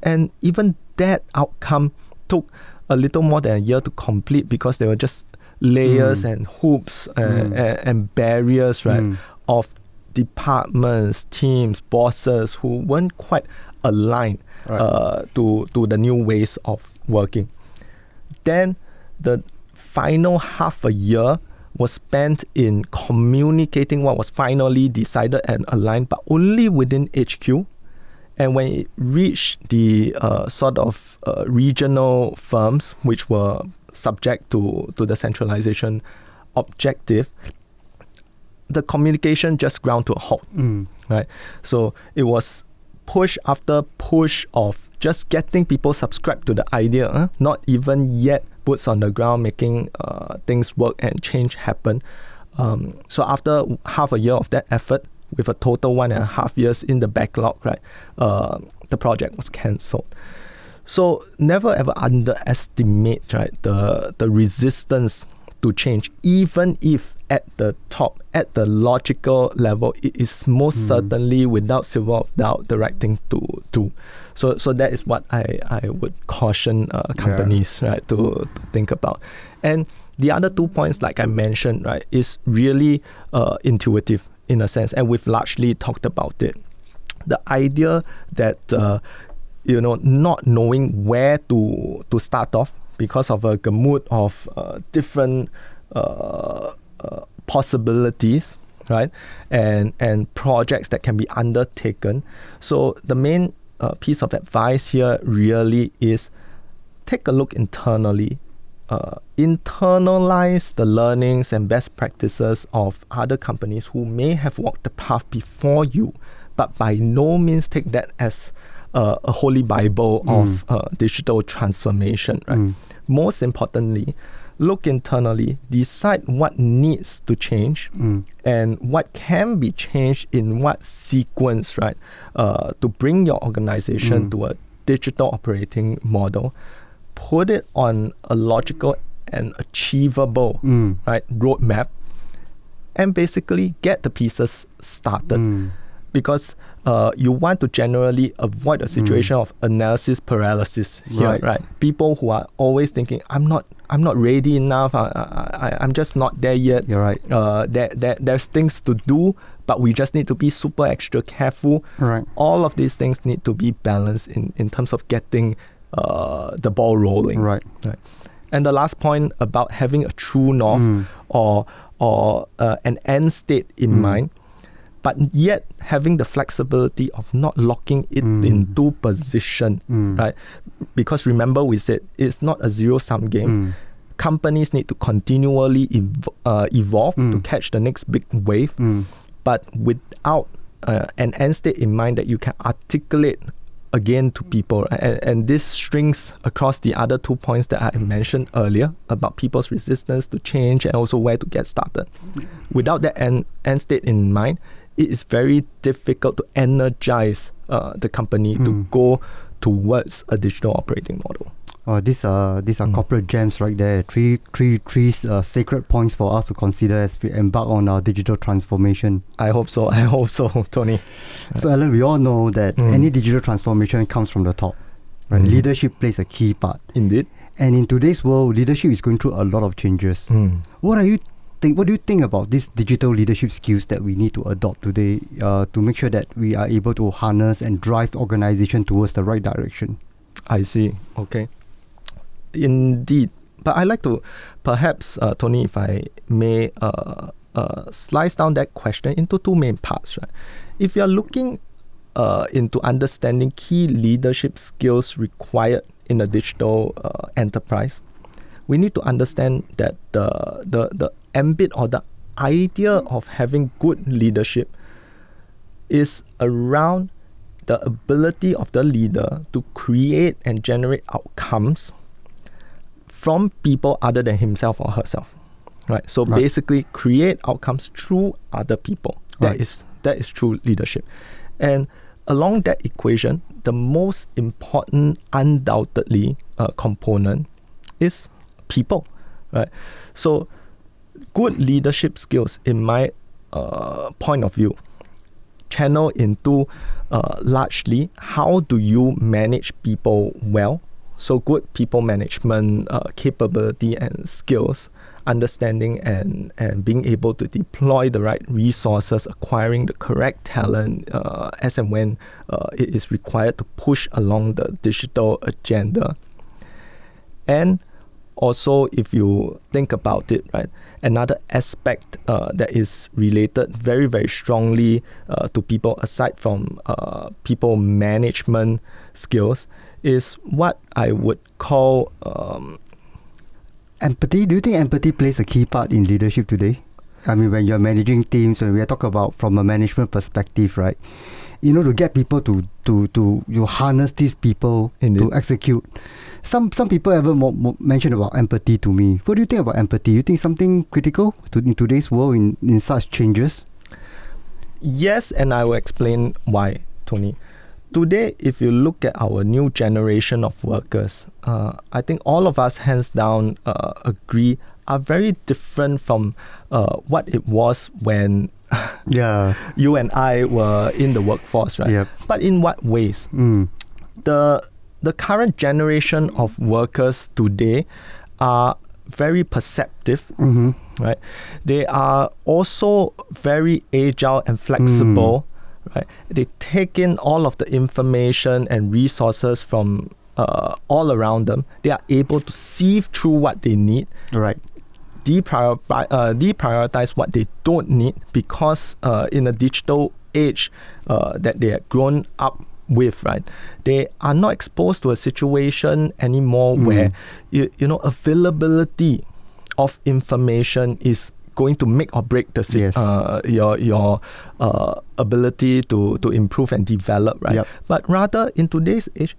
And even that outcome took a little more than a year to complete, because there were just layers and hoops and barriers, right, of departments, teams, bosses who weren't quite aligned to the new ways of working. Then the final half a year was spent in communicating what was finally decided and aligned, but only within HQ. And when it reached the regional firms, which were subject to the centralization objective, the communication just ground to a halt, right? So it was push after push of just getting people subscribed to the idea, not even yet boots on the ground making things work and change happen. So after half a year of that effort, with a total 1.5 years in the backlog, right, the project was cancelled. So never ever underestimate, right, the resistance to change, even if at the top, at the logical level, it is most certainly, without silver of doubt, the right thing to do. So that is what I would caution companies, right, to think about. And the other 2 points, like I mentioned, right, is really intuitive in a sense, and we've largely talked about it. The idea that not knowing where to start off because of a gamut of different possibilities, right? And projects that can be undertaken. So the main piece of advice here really is take a look internally. Internalize the learnings and best practices of other companies who may have walked the path before you, but by no means take that as a holy Bible of digital transformation, right? Most importantly, look internally, decide what needs to change and what can be changed in what sequence, right? To bring your organization to a digital operating model. Put it on a logical and achievable right roadmap, and basically get the pieces started. Because you want to generally avoid a situation of analysis paralysis here, right? People who are always thinking, I'm not ready enough. I'm just not there yet. You're right. There's things to do, but we just need to be super extra careful. Right. All of these things need to be balanced in terms of getting the ball rolling. Right. And the last point about having a true north or an end state in mind, but yet having the flexibility of not locking it into position, right? Because remember, we said it's not a zero-sum game. Companies need to continually evolve to catch the next big wave, but without an end state in mind that you can articulate again to people. And this strings across the other 2 points that I mentioned earlier about people's resistance to change and also where to get started. Without that end state in mind, it is very difficult to energize the company to go towards a digital operating model. These are corporate gems right there. Three sacred points for us to consider as we embark on our digital transformation. I hope so, Tony. So Alan, we all know that any digital transformation comes from the top. Right? Leadership plays a key part. Indeed. And in today's world, leadership is going through a lot of changes. What do you think about these digital leadership skills that we need to adopt today to make sure that we are able to harness and drive organization towards the right direction? I see. Okay. Indeed. But I'd like to perhaps, Tony, if I may, slice down that question into two main parts, right? If you're looking into understanding key leadership skills required in a digital enterprise, we need to understand that the ambit or the idea of having good leadership is around the ability of the leader to create and generate outcomes from people other than himself or herself, right? So basically create outcomes through other people. That is true leadership. And along that equation, the most important, undoubtedly, component is people, right? So good leadership skills, in my point of view, channel into largely how do you manage people well. So good people management capability and skills, understanding and being able to deploy the right resources, acquiring the correct talent as and when it is required to push along the digital agenda. And also, if you think about it, right, another aspect that is related very, very strongly to people aside from people management skills is what I would call empathy. Do you think empathy plays a key part in leadership today? I mean, when you're managing teams, when we are talking about from a management perspective, right? You know, to get people to you harness these people to execute. Some people ever mention about empathy to me. What do you think about empathy? You think something critical in today's world in such changes? Yes, and I will explain why, Tony. Today, if you look at our new generation of workers, I think all of us, hands down, agree, are very different from what it was when you and I were in the workforce, right? Yep. But in what ways? The current generation of workers today are very perceptive, right? They are also very agile and flexible, right? They take in all of the information and resources from all around them. They are able to sieve through what they need, Right. deprioritize what they don't need, because in a digital age that they have grown up with, right, they are not exposed to a situation anymore where availability of information is going to make or break the your ability to improve and develop, right? Yep. But rather, in today's age,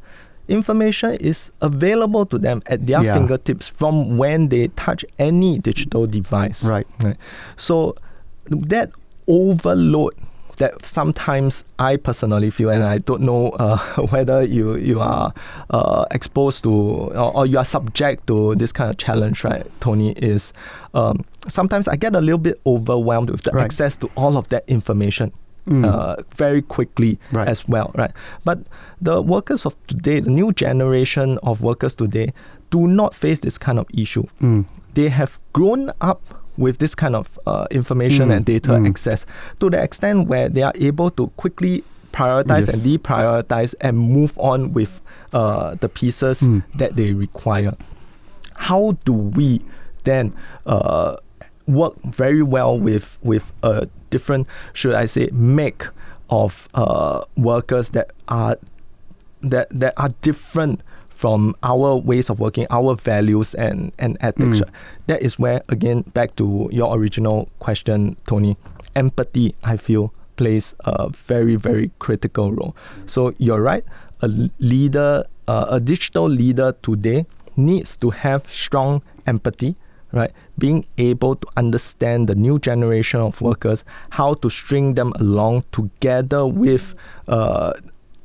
information is available to them at their fingertips from when they touch any digital device. Right. So that overload that sometimes I personally feel, and I don't know whether you are exposed to or you are subject to this kind of challenge, right, Tony, is sometimes I get a little bit overwhelmed with the access to all of that information very quickly as well, right? But the workers of today, the new generation of workers today, do not face this kind of issue. They have grown up with this kind of information and data access to the extent where they are able to quickly prioritize and deprioritize and move on with the pieces that they require. How do we then work very well with a different, should I say, make of workers that are different from our ways of working, our values and ethics? That is where, again, back to your original question, Tony, empathy, I feel, plays a very, very critical role. So you're right, a leader, a digital leader today needs to have strong empathy, right? Being able to understand the new generation of workers, how to string them along together with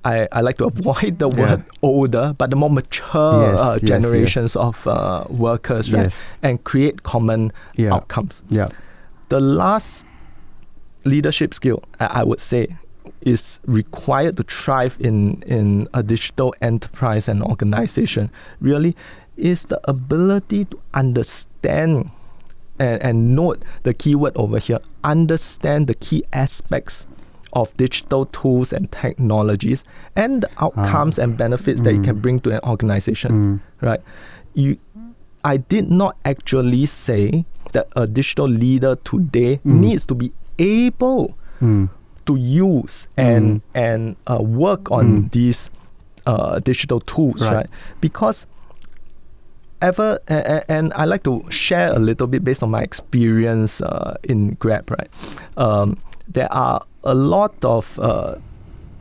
I like to avoid the word older, but the more mature generations of workers, right? And create common outcomes. The last leadership skill, I would say, is required to thrive in a digital enterprise and organization, really, is the ability to understand and note the keyword over here, understand the key aspects of digital tools and technologies and the outcomes and benefits that you can bring to an organization, right? I did not actually say that a digital leader today needs to be able to use and work on these digital tools, right? Because and I like to share a little bit based on my experience in Grab, right? There are a lot of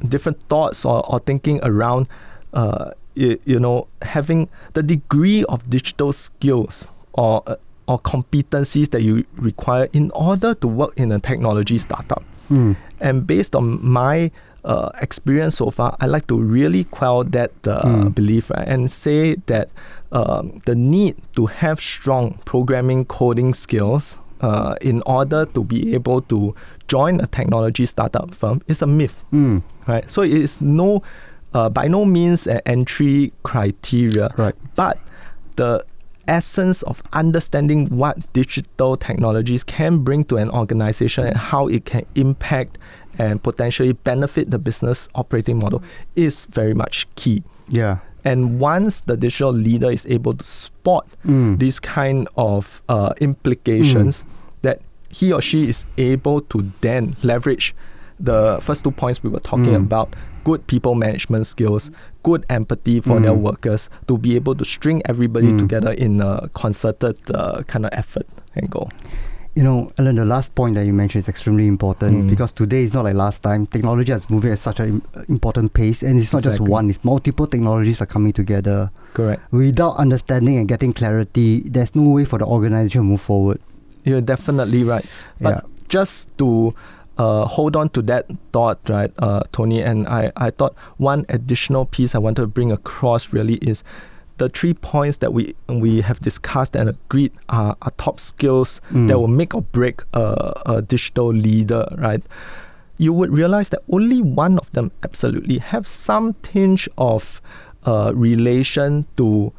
different thoughts or thinking around, having the degree of digital skills or competencies that you require in order to work in a technology startup. And based on my experience so far, I like to really quell that belief, right? And say that the need to have strong programming coding skills in order to be able to join a technology startup firm is a myth, right? So it is by no means an entry criteria, but the essence of understanding what digital technologies can bring to an organization and how it can impact and potentially benefit the business operating model is very much key. And once the digital leader is able to spot these kind of implications, that he or she is able to then leverage the first 2 points we were talking about, good people management skills, good empathy for their workers, to be able to string everybody together in a concerted kind of effort and goal. Alan, the last point that you mentioned is extremely important because today is not like last time. Technology is moving at such an important pace, and it's not just one, it's multiple technologies are coming together. Correct. Without understanding and getting clarity, there's no way for the organization to move forward. You're definitely right. But just to hold on to that thought, right, Tony, and I thought one additional piece I wanted to bring across really is the 3 points that we have discussed and agreed are top skills that will make or break a digital leader, right? You would realize that only one of them absolutely have some tinge of relation to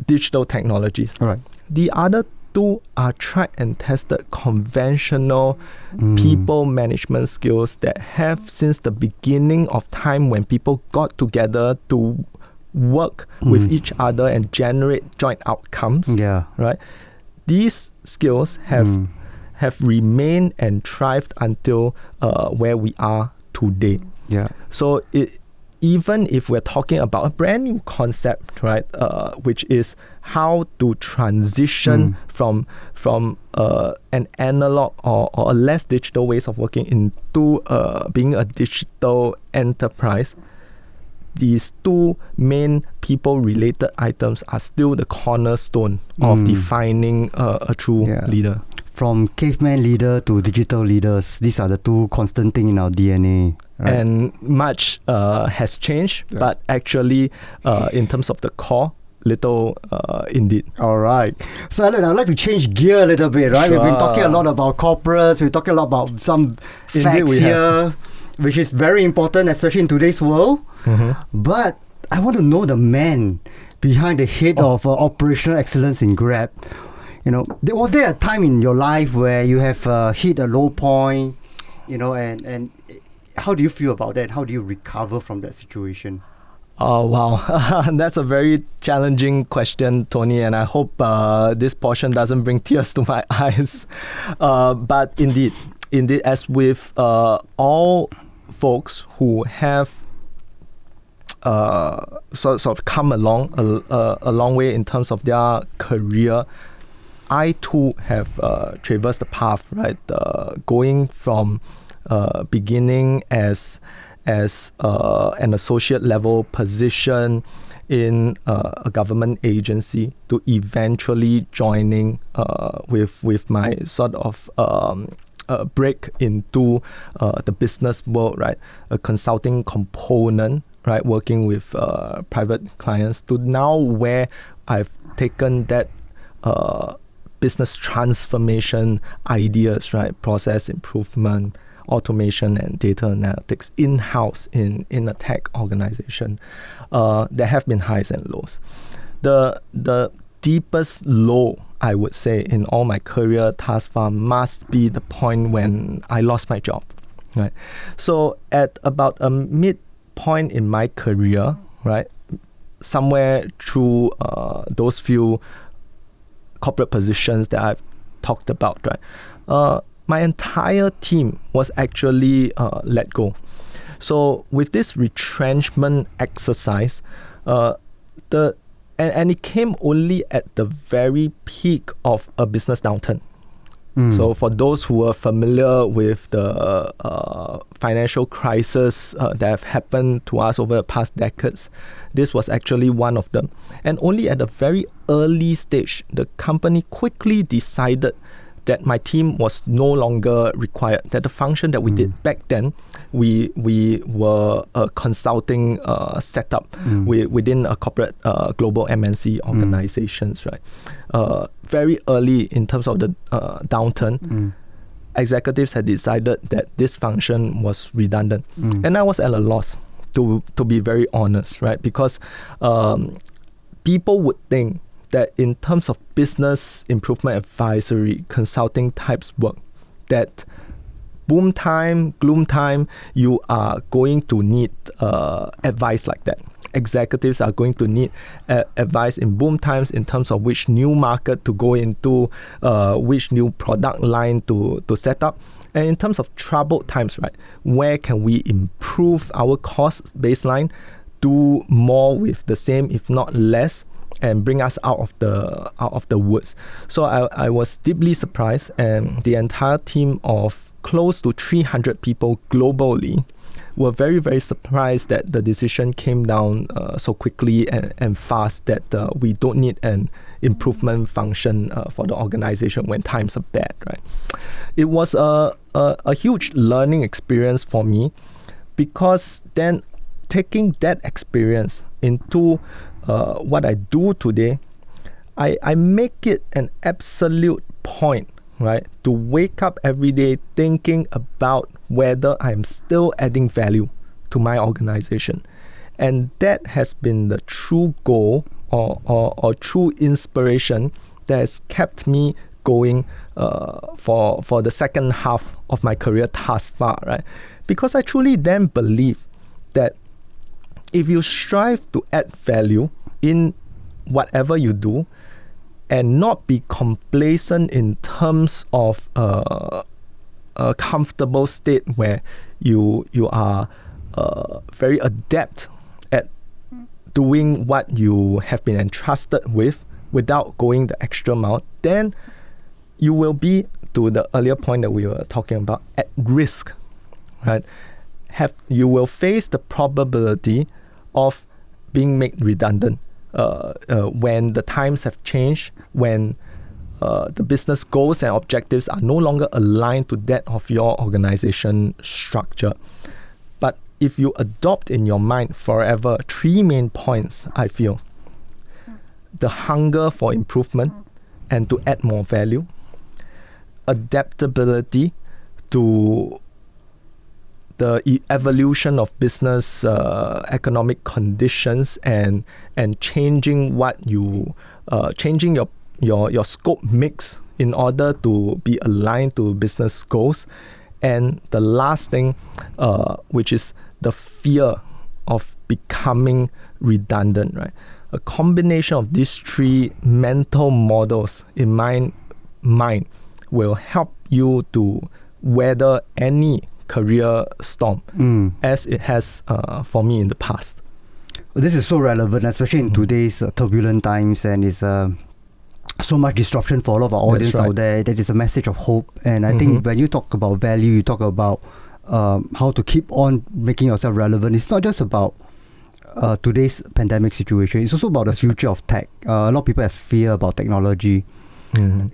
digital technologies. All right. The other two are tried and tested conventional people management skills that have since the beginning of time when people got together to work with each other and generate joint outcomes. Yeah. Right? These skills have remained and thrived until where we are today. Yeah. So even if we're talking about a brand new concept, right, which is how to transition from an analog or a less digital ways of working into being a digital enterprise, these two main people-related items are still the cornerstone of defining a true leader. From caveman leader to digital leaders, these are the two constant things in our DNA. Right? And much has changed, but actually, in terms of the core, little indeed. All right. So, Alan, I'd like to change gear a little bit, right? Sure. We've been talking a lot about corporates, we're talking a lot about some facts here, which is very important, especially in today's world. But I want to know the man behind the head of operational excellence in Grab. You know, was there a time in your life where you have hit a low point, you know, and how do you feel about that? How do you recover from that situation? Oh, wow. That's a very challenging question, Tony, and I hope this portion doesn't bring tears to my eyes. But indeed, as with all folks who have sort of come along a long way in terms of their career, I too have traversed the path, right? Going from beginning as an associate level position in a government agency to eventually joining with my sort of break into the business world, right? A consulting component, right? Working with private clients to now where I've taken that business transformation ideas, right? Process improvement, automation and data analytics in-house in a tech organization. There have been highs and lows. The deepest low, I would say, in all my career thus far must be the point when I lost my job, right? So at about a midpoint in my career, right, somewhere through those few corporate positions that I've talked about, right, my entire team was actually let go. So with this retrenchment exercise, and it came only at the very peak of a business downturn. So for those who are familiar with the financial crisis that have happened to us over the past decades, this was actually one of them. And only at a very early stage, the company quickly decided that my team was no longer required, that the function that we did back then, we were a consulting setup within a corporate global MNC organizations, right? Very early in terms of the downturn, executives had decided that this function was redundant. And I was at a loss, to be very honest, right? Because people would think that in terms of business improvement advisory, consulting types work, that boom time, gloom time, you are going to need advice like that. Executives are going to need advice in boom times in terms of which new market to go into, which new product line to set up. And in terms of troubled times, right, where can we improve our cost baseline, do more with the same, if not less, and bring us out of the woods. So I was deeply surprised, and the entire team of close to 300 people globally were very, very surprised that the decision came down so quickly and fast, that we don't need an improvement function for the organization when times are bad, right? It was a huge learning experience for me, because then taking that experience into what I do today, I make it an absolute point, right, to wake up every day thinking about whether I'm still adding value to my organization. And that has been the true goal or true inspiration that has kept me going for the second half of my career thus far, right? Because I truly then believe that if you strive to add value in whatever you do and not be complacent in terms of a comfortable state where you are very adept at doing what you have been entrusted with without going the extra mile, then you will be, to the earlier point that we were talking about, at risk, right? You will face the probability of being made redundant when the times have changed, when the business goals and objectives are no longer aligned to that of your organization structure. But if you adopt in your mind forever 3 main points, I feel: the hunger for improvement and to add more value, adaptability to the evolution of business, economic conditions, and changing changing your scope mix in order to be aligned to business goals. And the last thing, which is the fear of becoming redundant, right? A combination of these 3 mental models in my mind will help you to weather any career storm, as it has for me in the past. This is so relevant, especially in today's turbulent times, and it's so much disruption for a lot of our audience out there. That is a message of hope. And I think when you talk about value, you talk about how to keep on making yourself relevant. It's not just about today's pandemic situation. It's also about the future of tech. A lot of people have fear about technology.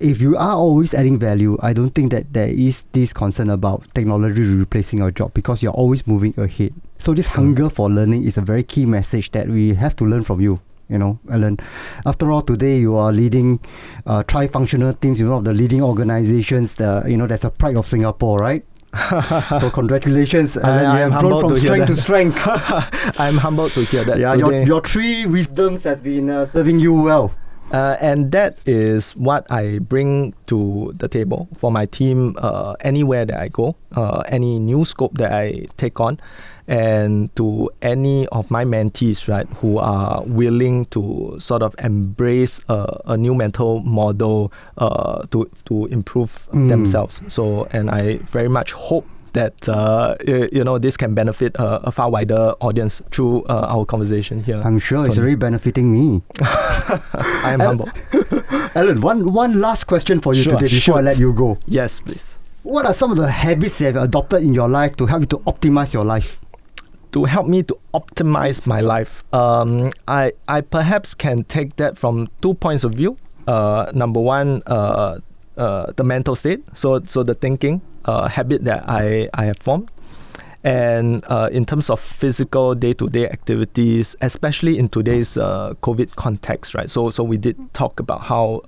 If you are always adding value, I don't think that there is this concern about technology replacing your job, because you're always moving ahead. So this hunger for learning is a very key message that we have to learn from you, Alan. After all, today you are leading tri-functional teams, of the leading organizations. That's a pride of Singapore, right? So congratulations, Alan. You have grown from strength to strength. I'm humbled to hear that. Yeah, your 3 wisdoms has been serving you well. And that is what I bring to the table for my team anywhere that I go, any new scope that I take on, and to any of my mentees, right, who are willing to sort of embrace a new mental model to improve themselves. So, and I very much hope that this can benefit a far wider audience through our conversation here. I'm sure it's already benefiting me. I am humble. Alan, one last question for you today before I let you go. Yes, please. What are some of the habits you have adopted in your life to help you to optimize your life? To help me to optimize my life, I perhaps can take that from 2 points of view. Number one, the mental state, so the thinking habit that I have formed, and in terms of physical day-to-day activities, especially in today's COVID context, right? So we did talk about how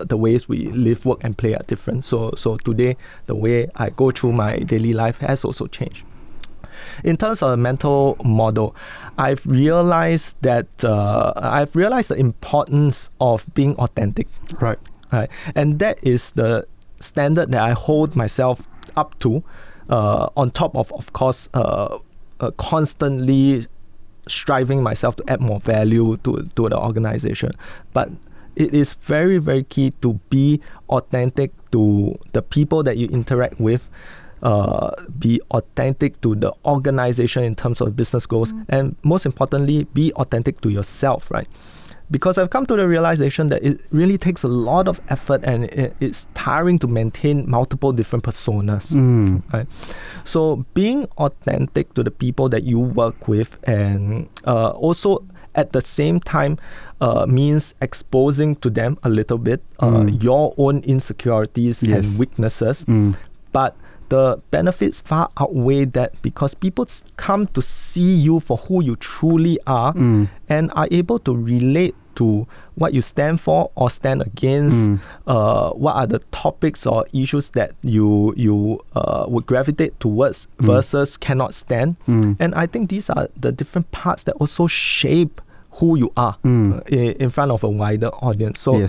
the ways we live, work, and play are different. So today, the way I go through my daily life has also changed. In terms of a mental model, I've realized the importance of being authentic. Right. And that is the standard that I hold myself up to, on top of course, constantly striving myself to add more value to the organization. But it is very, very key to be authentic to the people that you interact with, be authentic to the organization in terms of business goals, and most importantly, be authentic to yourself, right? Because I've come to the realization that it really takes a lot of effort, and it's tiring to maintain multiple different personas. Right? So being authentic to the people that you work with, and also at the same time means exposing to them a little bit your own insecurities and weaknesses. But the benefits far outweigh that, because people come to see you for who you truly are, and are able to relate to what you stand for or stand against. What are the topics or issues that you would gravitate towards versus cannot stand. And I think these are the different parts that also shape who you are in front of a wider audience. So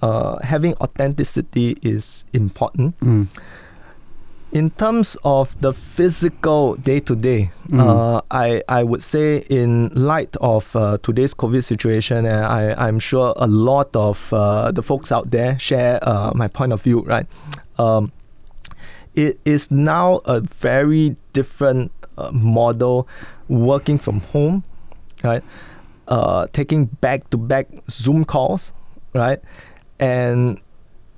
having authenticity is important. In terms of the physical day-to-day, I would say in light of today's COVID situation, and I'm sure a lot of the folks out there share my point of view, right? It is now a very different model working from home, right? Taking back-to-back Zoom calls, right? And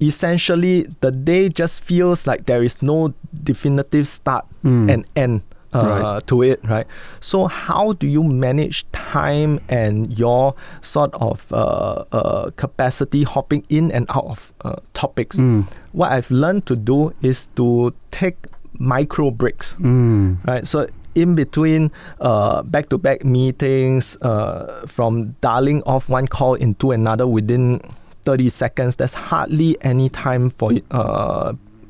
essentially, the day just feels like there is no definitive start and end to it, right? So how do you manage time and your sort of capacity hopping in and out of topics? What I've learned to do is to take micro breaks, right? So in between back-to-back meetings, from dialing off one call into another within 30 seconds, there's hardly any time for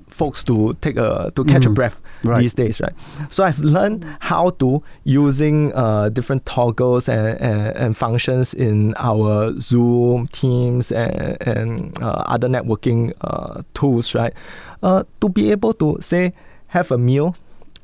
folks to take to catch a breath these days, right? So I've learned how to using different toggles and functions in our Zoom, Teams, and other networking tools, right? To be able to say have a meal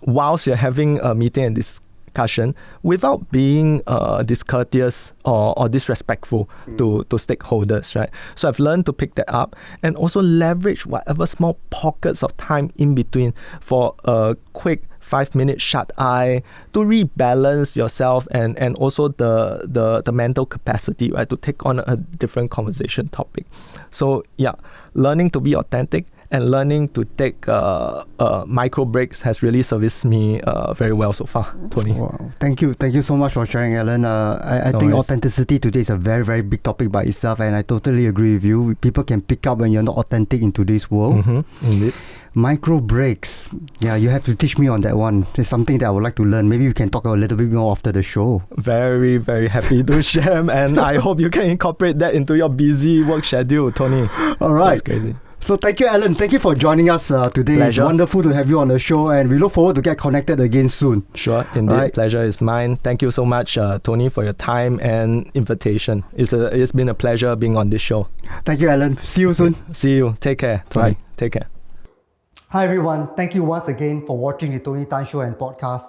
whilst you're having a meeting and discussion without being discourteous or disrespectful to stakeholders, right? So I've learned to pick that up and also leverage whatever small pockets of time in between for a quick 5-minute shut-eye to rebalance yourself and also the mental capacity, right, to take on a different conversation topic. So yeah, learning to be authentic and learning to take micro breaks has really serviced me very well so far, Tony. Wow. Thank you so much for sharing, Alan. I think authenticity today is a very, very big topic by itself, and I totally agree with you. People can pick up when you're not authentic in today's world. Indeed. Micro breaks. Yeah, you have to teach me on that one. It's something that I would like to learn. Maybe we can talk a little bit more after the show. Very, very happy to share, and I hope you can incorporate that into your busy work schedule, Tony. All right. That's crazy. So thank you, Alan. Thank you for joining us today. Pleasure. It's wonderful to have you on the show, and we look forward to get connected again soon. Sure, indeed. Right. Pleasure is mine. Thank you so much, Tony, for your time and invitation. It's been a pleasure being on this show. Thank you, Alan. See you soon. See you. Take care, Tony. Bye. Take care. Hi everyone, thank you once again for watching the Tony Tan Show and podcast.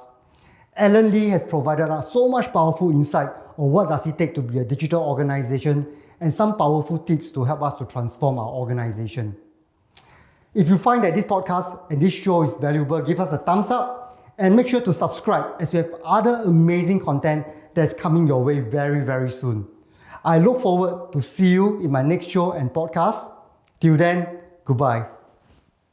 Alan Lee has provided us so much powerful insight on what does it take to be a digital organization and some powerful tips to help us to transform our organization. If you find that this podcast and this show is valuable, give us a thumbs up and make sure to subscribe as we have other amazing content that's coming your way very, very soon. I look forward to see you in my next show and podcast. Till then, goodbye.